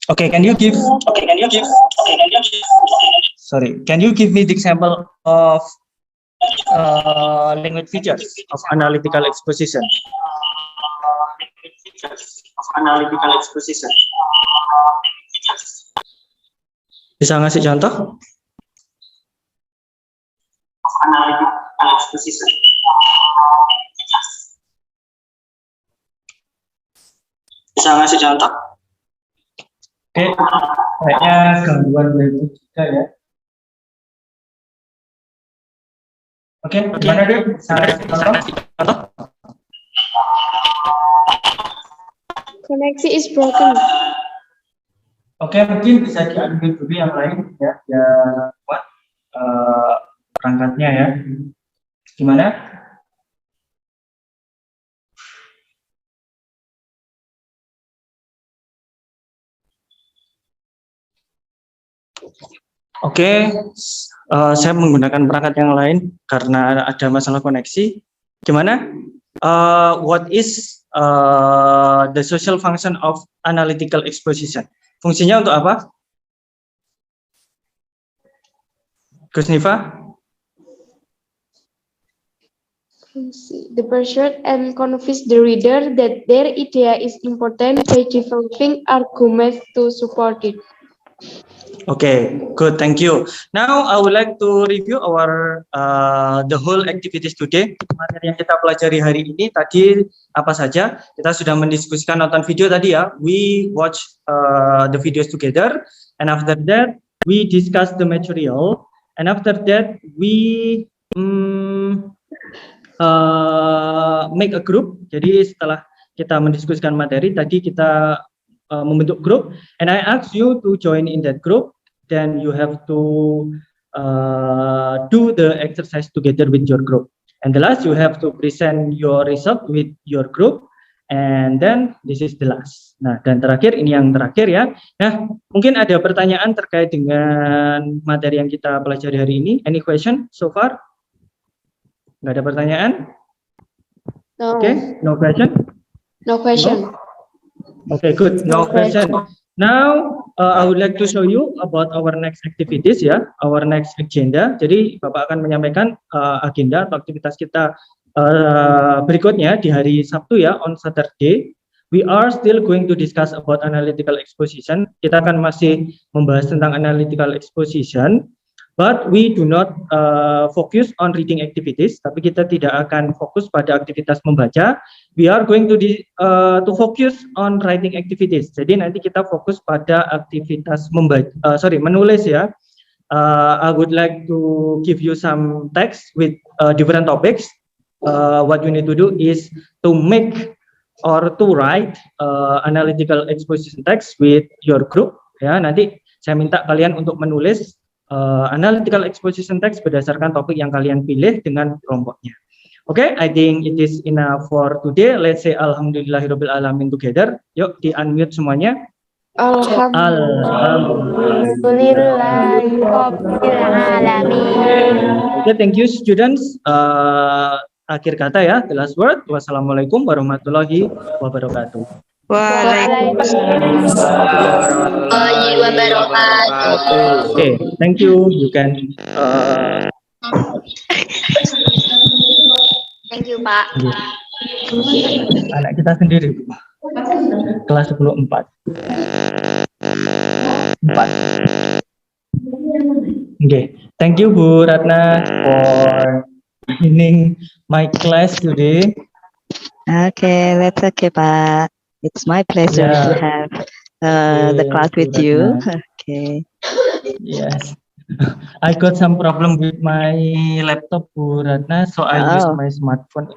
Okay, can you give me the example of language features of analytical exposition? Bisa ngasih contoh? Bisa ngasih contoh? Oke, kayaknya gangguan dari kita ya. Oke, gimana deh? Bisa ngasih contoh? Connection is broken. Oke, mungkin bisa diambil dulu yang lain ya, buat perangkatnya ya. Gimana? Oke, saya menggunakan perangkat yang lain karena ada masalah koneksi. Gimana? What is the social function of analytical exposition? Fungsinya untuk apa? Gus Nifa? The persuade and convince the reader that their idea is important by developing arguments to support it. Okay, good, thank you. Now I would like to review our the whole activities today. Materi yang kita pelajari hari ini tadi apa saja? Kita sudah mendiskusikan, nonton video tadi ya. We watch the videos together, and after that we discuss the material, and after that we make a group. Jadi setelah kita mendiskusikan materi tadi, kita membentuk grup, and I ask you to join in that group. Then you have to do the exercise together with your group. And the last, you have to present your result with your group. And then this is the last. Nah, dan terakhir, ini yang terakhir ya. Nah, mungkin ada pertanyaan terkait dengan materi yang kita pelajari hari ini. Any question so far? Nggak ada pertanyaan? No. Okay, no question? No question. No? Okay, good. No question. Now, I would like to show you about our next activities ya, our next agenda. Jadi, Bapak akan menyampaikan agenda atau aktivitas kita berikutnya di hari Sabtu ya, on Saturday. We are still going to discuss about analytical exposition. Kita akan masih membahas tentang analytical exposition, but we do not focus on reading activities. Tapi kita tidak akan fokus pada aktivitas membaca. We are going to focus on writing activities. Jadi nanti kita fokus pada aktivitas menulis ya. I would like to give you some text with different topics. What you need to do is to make or to write analytical exposition text with your group. Ya, nanti saya minta kalian untuk menulis analytical exposition text berdasarkan topik yang kalian pilih dengan kelompoknya. Okay, I think it is enough for today. Let's say Alhamdulillahirabbil alamin together. Yuk, di unmute semuanya. Okay, thank you students. Akhir kata ya, the last word. Wassalamualaikum warahmatullahi wabarakatuh. Okay, thank you. You can. Thank you, Pak. Anak kita sendiri, kelas 10 4. Okay, thank you Bu Ratna for joining my class today. Okay, that's okay, Pak. It's my pleasure to have the class with you. Okay. Yes. I got some problem with my laptop, Bu Ratna, so I use my smartphone.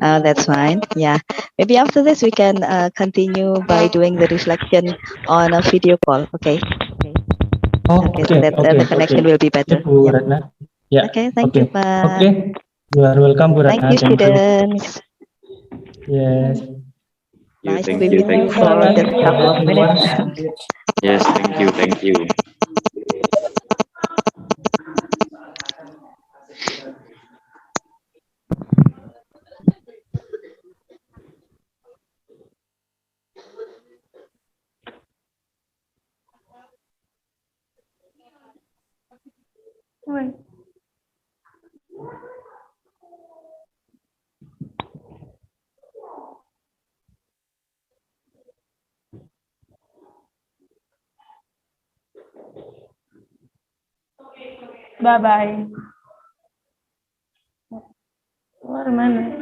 Oh, that's fine. Yeah. Maybe after this we can continue by doing the reflection on a video call. Okay. Okay, so that the connection will be better. Bu Ratna. Yeah. Okay, thank you, Pak. Okay. You are welcome, Bu Ratna. Thank you, students. Yes. Nice to be with you for just a couple of minutes. Yes, thank you, thank you. Bye bye. Mana?